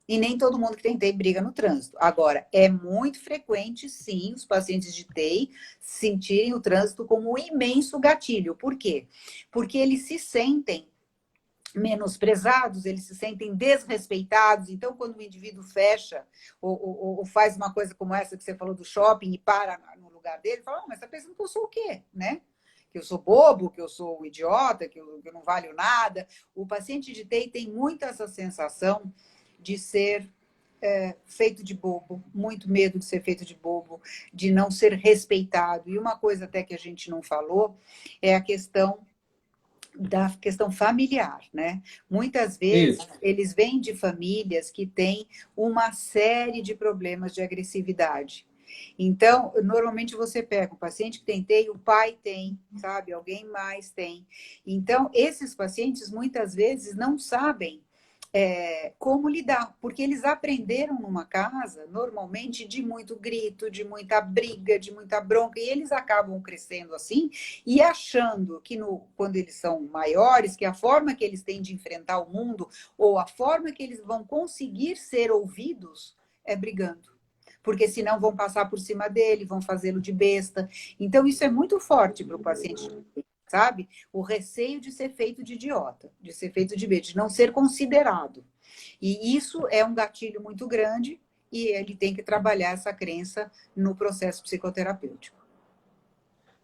e nem todo mundo que tem TEI briga no trânsito. Agora, é muito frequente, sim, os pacientes de TEI sentirem o trânsito como um imenso gatilho. Por quê? Porque eles se sentem menosprezados, eles se sentem desrespeitados. Então, quando o indivíduo fecha ou faz uma coisa como essa que você falou do shopping e para no lugar dele, fala, mas está pensando que eu sou o quê? Né? Que eu sou bobo, que eu sou um idiota, que eu não valho nada. O paciente de TEI tem muito essa sensação de ser feito de bobo, muito medo de ser feito de bobo, de não ser respeitado. E uma coisa até que a gente não falou é a questão da questão familiar, né? Muitas vezes Isso. eles vêm de famílias que têm uma série de problemas de agressividade. Então, normalmente você pega um paciente que tem TEI, o pai tem, sabe? Alguém mais tem. Então, esses pacientes muitas vezes não sabem como lidar, porque eles aprenderam numa casa, normalmente, de muito grito, de muita briga, de muita bronca, e eles acabam crescendo assim e achando que quando eles são maiores, que a forma que eles têm de enfrentar o mundo ou a forma que eles vão conseguir ser ouvidos é brigando. Porque senão vão passar por cima dele, vão fazê-lo de besta. Então, isso é muito forte para o paciente, sabe? O receio de ser feito de idiota, de ser feito de besta, de não ser considerado. E isso é um gatilho muito grande e ele tem que trabalhar essa crença no processo psicoterapêutico.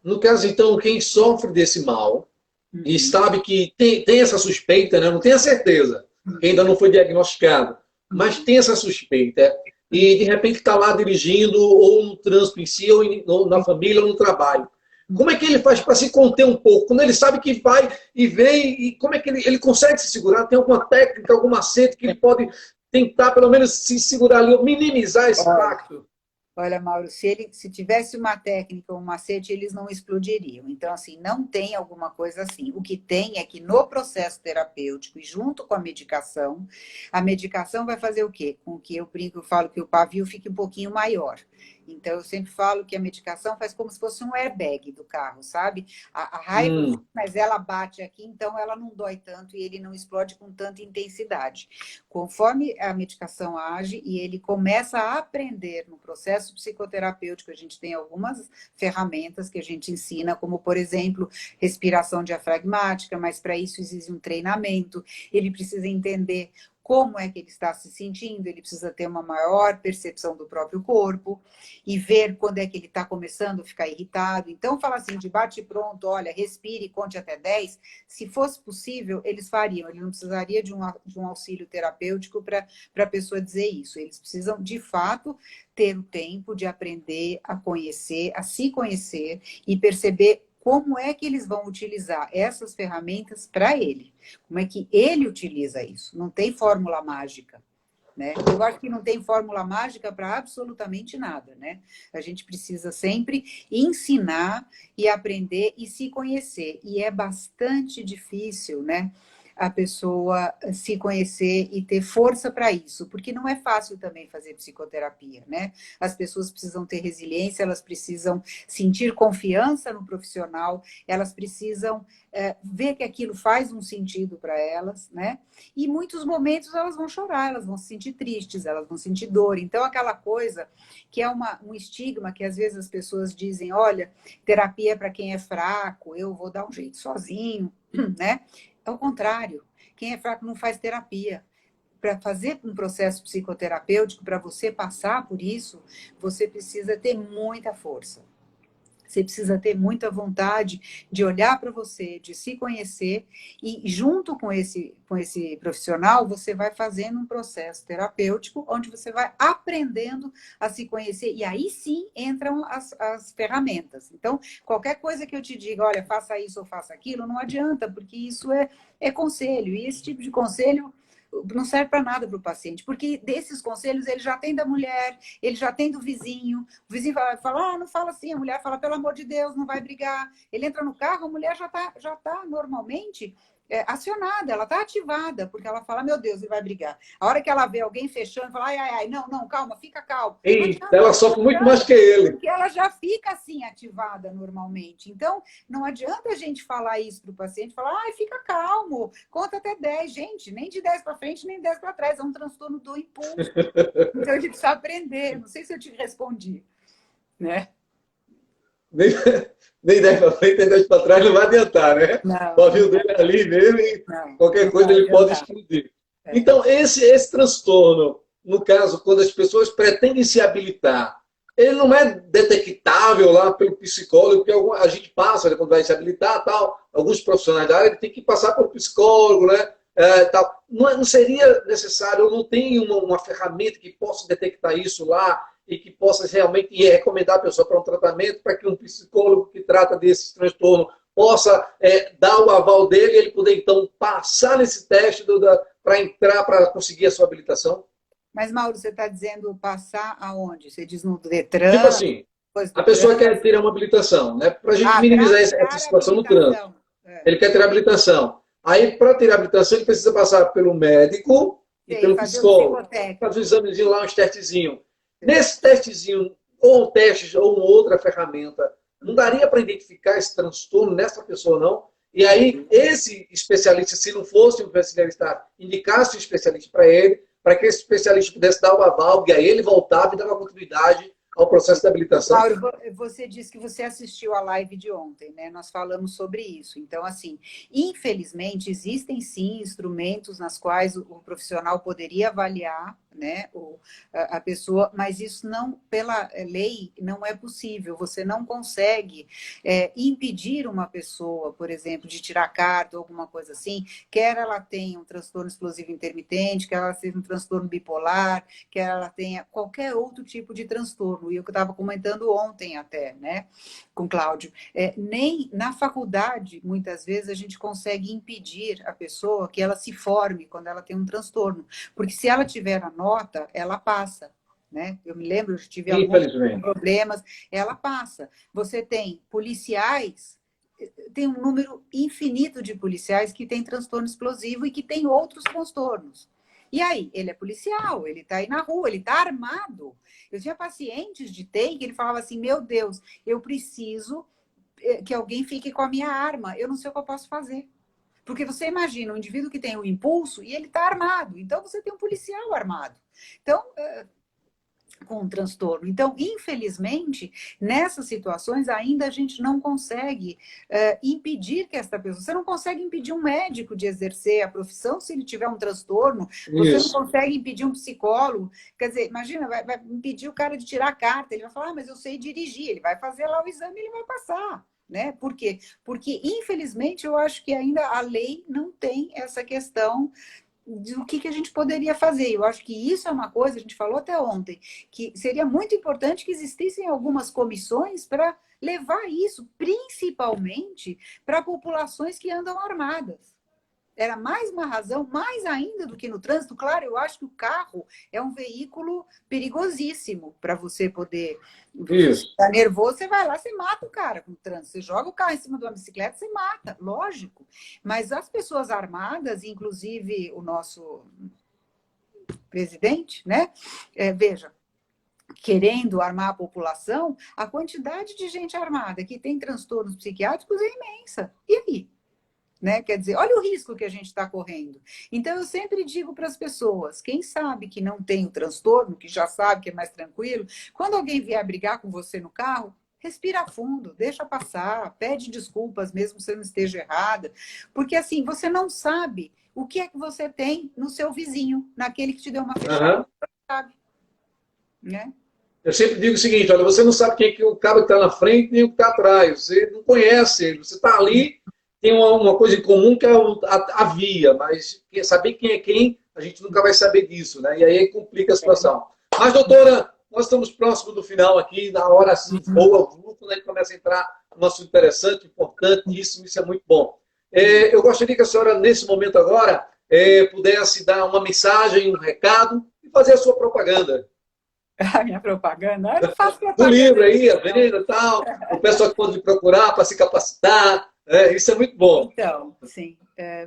No caso, então, quem sofre desse mal e Uhum. sabe que tem essa suspeita, né? Não tem a certeza, que ainda não foi diagnosticado, mas tem essa suspeita, e de repente está lá dirigindo, ou no trânsito em si, ou na família, ou no trabalho. Como é que ele faz para se conter um pouco? Quando ele sabe que vai e vem, e como é que ele consegue se segurar? Tem alguma técnica, algum macete que ele pode tentar, pelo menos, se segurar ali, ou minimizar esse Olha, impacto? Olha, Mauro, se tivesse uma técnica, um macete, eles não explodiriam. Então, assim, não tem alguma coisa assim. O que tem é que no processo terapêutico e junto com a medicação vai fazer o quê? Com que eu brinco, eu falo que o pavio fique um pouquinho maior. Então, eu sempre falo que a medicação faz como se fosse um airbag do carro, sabe? A raiva, mas ela bate aqui, então ela não dói tanto e ele não explode com tanta intensidade. Conforme a medicação age e ele começa a aprender no processo psicoterapêutico, a gente tem algumas ferramentas que a gente ensina, como, por exemplo, respiração diafragmática, mas para isso exige um treinamento, ele precisa entender como é que ele está se sentindo, ele precisa ter uma maior percepção do próprio corpo e ver quando é que ele está começando a ficar irritado. Então, fala assim, de bate pronto, olha, respire e conte até 10. Se fosse possível, eles fariam. Ele não precisaria de um auxílio terapêutico para a pessoa dizer isso. Eles precisam, de fato, ter o tempo de aprender a conhecer, a se conhecer e perceber como é que eles vão utilizar essas ferramentas para ele. Como é que ele utiliza isso? Não tem fórmula mágica. Né? Eu acho que não tem fórmula mágica para absolutamente nada, né? A gente precisa sempre ensinar e aprender e se conhecer. E é bastante difícil, né? A pessoa se conhecer e ter força para isso, porque não é fácil também fazer psicoterapia, né? As pessoas precisam ter resiliência, elas precisam sentir confiança no profissional, elas precisam ver que aquilo faz um sentido para elas, né? E em muitos momentos elas vão chorar, elas vão se sentir tristes, elas vão sentir dor. Então, aquela coisa que é um estigma que às vezes as pessoas dizem, olha, terapia é para quem é fraco, eu vou dar um jeito sozinho, né? É o contrário. Quem é fraco não faz terapia. Para fazer um processo psicoterapêutico, para você passar por isso, você precisa ter muita força. Você precisa ter muita vontade de olhar para você, de se conhecer, e junto com esse profissional, você vai fazendo um processo terapêutico, onde você vai aprendendo a se conhecer, e aí sim entram as ferramentas. Então, qualquer coisa que eu te diga, olha, faça isso ou faça aquilo, não adianta, porque isso é conselho, e esse tipo de conselho não serve para nada para o paciente, porque desses conselhos ele já tem da mulher, ele já tem do vizinho, o vizinho fala, não fala assim, a mulher fala, pelo amor de Deus, não vai brigar. Ele entra no carro, a mulher já tá normalmente acionada, ela está ativada, porque ela fala, meu Deus, ele vai brigar. A hora que ela vê alguém fechando, fala, ai, ai, ai, não, não, calma, fica calmo. Não E adianta, ela sofre muito mais que ele. porque ela já fica assim ativada normalmente. Então, não adianta a gente falar isso para o paciente, falar, ai, fica calmo, conta até 10. Gente, nem de 10 para frente, nem 10 para trás, é um transtorno do impulso. Então, a gente precisa aprender. Não sei se eu te respondi, né? Nem, nem 10 para frente, nem 10 para trás não vai adiantar, né? Não, O avião dele é ali mesmo e não, qualquer não coisa vai ele pode adiantar. explodir. Então, esse transtorno, no caso, quando as pessoas pretendem se habilitar, ele não é detectável lá pelo psicólogo, porque a gente passa, né, quando vai se habilitar, tal, alguns profissionais da área tem que passar pelo psicólogo, né? Tal. Não seria necessário, eu não tenho uma ferramenta que possa detectar isso lá e que possa realmente recomendar a pessoa para um tratamento, para que um psicólogo que trata desse transtorno possa dar o aval dele e ele poder, então, passar nesse teste para entrar, para conseguir a sua habilitação? Mas, Mauro, você está dizendo passar aonde? Você diz no Tipo Detran, assim, coisa a do pessoa quer trânsito? ter uma habilitação, né? Para a gente Ah, para minimizar essa tirar a situação no trânsito. habilitação. É. Ele quer ter habilitação. Aí, para ter habilitação, ele precisa passar pelo médico e Sei, pelo fazer o psicólogo. Faz um psicotécnico. examezinho lá, uns testezinhos. Nesse testezinho, ou um teste, ou uma outra ferramenta, não daria para identificar esse transtorno nessa pessoa, não? E aí, esse especialista, se não fosse um especialista, indicasse um especialista para ele, para que esse especialista pudesse dar o aval, e aí ele voltava e dava continuidade ao processo de habilitação. Mauro, você disse que você assistiu a live de ontem, né? Nós falamos sobre isso. Então, assim, infelizmente, existem sim instrumentos nas quais o profissional poderia avaliar, né, a pessoa, mas isso não, pela lei, não é possível. Você não consegue impedir uma pessoa, por exemplo, de tirar carta ou alguma coisa assim, quer ela tenha um transtorno explosivo intermitente, quer ela tenha um transtorno bipolar, quer ela tenha qualquer outro tipo de transtorno. E eu estava comentando ontem até, né, com o Cláudio, nem na faculdade, muitas vezes, a gente consegue impedir a pessoa que ela se forme quando ela tem um transtorno. Porque se ela tiver a nota, ela passa. Né? Eu me lembro, eu tive alguns Infelizmente. problemas, ela passa. Você tem policiais, tem um número infinito de policiais que têm transtorno explosivo e que têm outros transtornos. E aí, ele é policial, ele está aí na rua, ele está armado. Eu tinha pacientes de TEI que ele falava assim, meu Deus, eu preciso que alguém fique com a minha arma, eu não sei o que eu posso fazer. Porque você imagina um indivíduo que tem um impulso e ele está armado. Então, você tem um policial armado. Então, com um transtorno. Então, infelizmente, nessas situações, ainda a gente não consegue impedir que esta pessoa... Você não consegue impedir um médico de exercer a profissão se ele tiver um transtorno. Você não consegue impedir um psicólogo. Quer dizer, imagina, vai impedir o cara de tirar a carta. Ele vai falar, mas eu sei dirigir. Ele vai fazer lá o exame e ele vai passar. Né? Por quê? Porque, infelizmente, eu acho que ainda a lei não tem essa questão do que a gente poderia fazer. Eu acho que isso é uma coisa, a gente falou até ontem, que seria muito importante que existissem algumas comissões para levar isso, principalmente para populações que andam armadas. Era mais uma razão, mais ainda do que no trânsito. Claro, eu acho que o carro é um veículo perigosíssimo para você poder... Você está nervoso, você vai lá, você mata o cara com o trânsito. Você joga o carro em cima de uma bicicleta, você mata, lógico. Mas as pessoas armadas, inclusive o nosso presidente, né? Veja, querendo armar a população, a quantidade de gente armada que tem transtornos psiquiátricos é imensa. E aí? Né? Quer dizer, olha o risco que a gente está correndo. Então, eu sempre digo para as pessoas, quem sabe que não tem o transtorno, que já sabe que é mais tranquilo, quando alguém vier brigar com você no carro, respira fundo, deixa passar, pede desculpas mesmo se você não esteja errada, porque assim, você não sabe o que é que você tem no seu vizinho, naquele que te deu uma fechada, você sabe, né? Eu sempre digo o seguinte, olha, você não sabe quem é que o cara que está na frente nem o que está atrás, você não conhece, você está ali, tem uma coisa em comum que é a via, mas saber quem é quem, a gente nunca vai saber disso, né? E aí complica a situação. Mas, doutora, nós estamos próximos do final aqui, na hora assim, boa, o grupo, né, começa a entrar no nosso interessante, importantíssimo, isso é muito bom. Eu gostaria que a senhora, nesse momento agora, pudesse dar uma mensagem, um recado e fazer a sua propaganda. A minha propaganda? Eu não faço Do propaganda. livro aí, a venda e tal, o pessoal que pode procurar para se capacitar, isso é muito bom. Então, sim.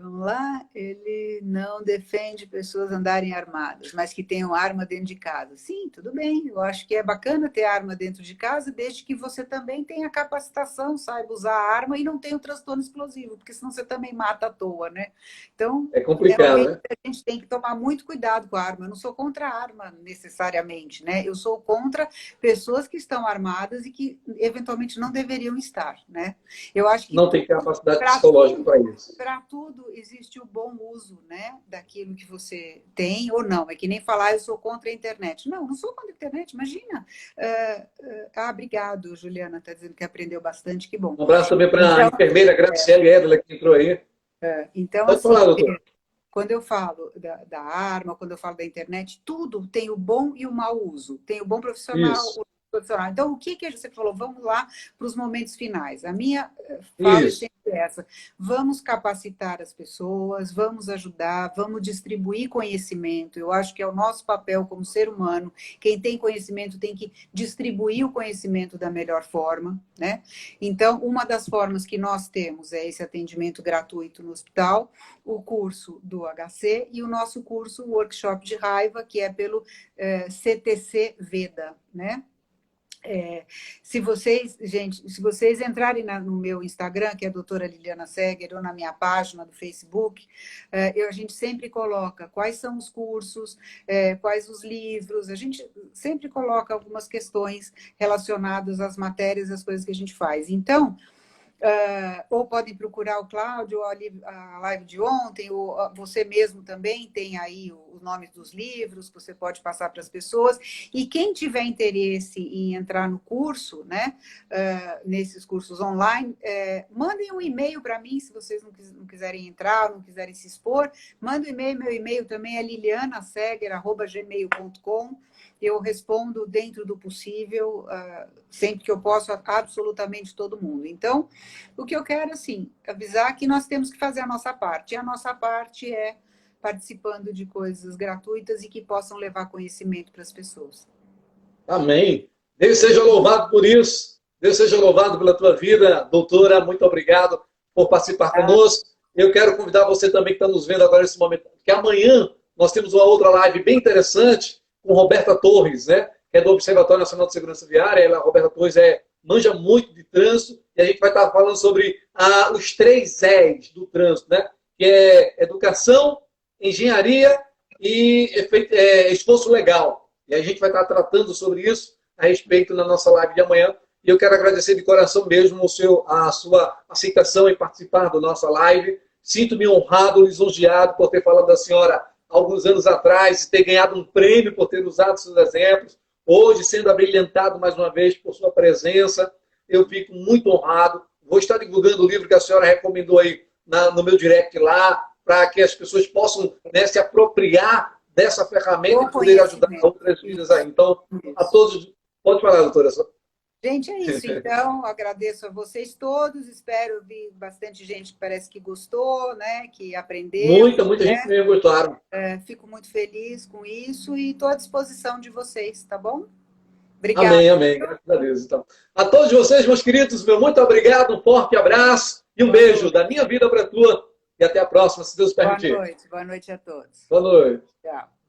Vamos lá, ele não defende pessoas andarem armadas, mas que tenham arma dentro de casa. Sim, tudo bem, eu acho que é bacana ter arma dentro de casa, desde que você também tenha capacitação, saiba usar a arma e não tenha o transtorno explosivo, porque senão você também mata à toa, né? Então, É complicado, realmente né? a gente tem que tomar muito cuidado com a arma. Eu não sou contra a arma necessariamente, né? Eu sou contra pessoas que estão armadas e que eventualmente não deveriam estar, né? Eu acho que Não tem capacidade para psicológica para isso. tudo existe o bom uso, né, daquilo que você tem ou não. É que nem falar, eu sou contra a internet. Não, não sou contra a internet, imagina. Obrigado, Juliana está dizendo que aprendeu bastante, que bom. Um abraço também para a Então, enfermeira Graciele Edler, que entrou aí. então Pode assim, falar, doutor. quando eu falo da arma, quando eu falo da internet, tudo tem o bom e o mau uso. Tem o bom profissional, Isso, o profissional. Então, o que você falou? Vamos lá para os momentos finais. A minha fala é isso. sempre essa. Vamos capacitar as pessoas, vamos ajudar, vamos distribuir conhecimento. Eu acho que é o nosso papel como ser humano. Quem tem conhecimento tem que distribuir o conhecimento da melhor forma, né? Então, uma das formas que nós temos é esse atendimento gratuito no hospital, o curso do HC e o nosso curso, o workshop de raiva, que é pelo CTC Veda, né? Se vocês entrarem no meu Instagram, que é a doutora Liliana Seger, ou na minha página do Facebook, a gente sempre coloca quais são os cursos, quais os livros, a gente sempre coloca algumas questões relacionadas às matérias, às coisas que a gente faz. Então, ou podem procurar o Cláudio, a live de ontem, ou você mesmo também tem aí os nomes dos livros que você pode passar para as pessoas. E quem tiver interesse em entrar no curso, né, nesses cursos online, mandem um e-mail para mim, se vocês não quiserem entrar, não quiserem se expor, manda um e-mail, meu e-mail também é lilianaseger@gmail.com. Eu respondo dentro do possível, sempre que eu posso, a absolutamente todo mundo. Então, o que eu quero, assim, avisar que nós temos que fazer a nossa parte. E a nossa parte é participando de coisas gratuitas e que possam levar conhecimento para as pessoas. Amém. Deus seja louvado por isso. Deus seja louvado pela tua vida, doutora. Muito obrigado por participar conosco. Eu quero convidar você também que está nos vendo agora nesse momento, que amanhã nós temos uma outra live bem interessante com Roberta Torres, né? Que é do Observatório Nacional de Segurança Viária. Ela, Roberta Torres, manja muito de trânsito e a gente vai estar falando sobre os 3 E's do trânsito, né? Que é educação, engenharia e esforço legal. E a gente vai estar tratando sobre isso a respeito na nossa live de amanhã. E eu quero agradecer de coração mesmo a sua aceitação em participar da nossa live. Sinto-me honrado, lisonjeado por ter falado da senhora alguns anos atrás e ter ganhado um prêmio por ter usado seus exemplos. Hoje, sendo abrilhantado mais uma vez por sua presença, eu fico muito honrado. Vou estar divulgando o livro que a senhora recomendou aí no meu direct lá, para que as pessoas possam, né, se apropriar dessa ferramenta e poder ajudar outras vidas aí. Então, a todos... Pode falar, doutora. Gente, é isso. Então, agradeço a vocês todos. Espero ver bastante gente que parece que gostou, né? Que aprendeu. Muita gente mesmo gostaram. Fico muito feliz com isso e estou à disposição de vocês, tá bom? Obrigada. Amém. Graças a Deus. Então, a todos vocês, meus queridos, meu muito obrigado, um forte abraço e um beijo da minha vida para a tua. E até a próxima, se Deus permitir. Boa noite a todos. Boa noite. Tchau.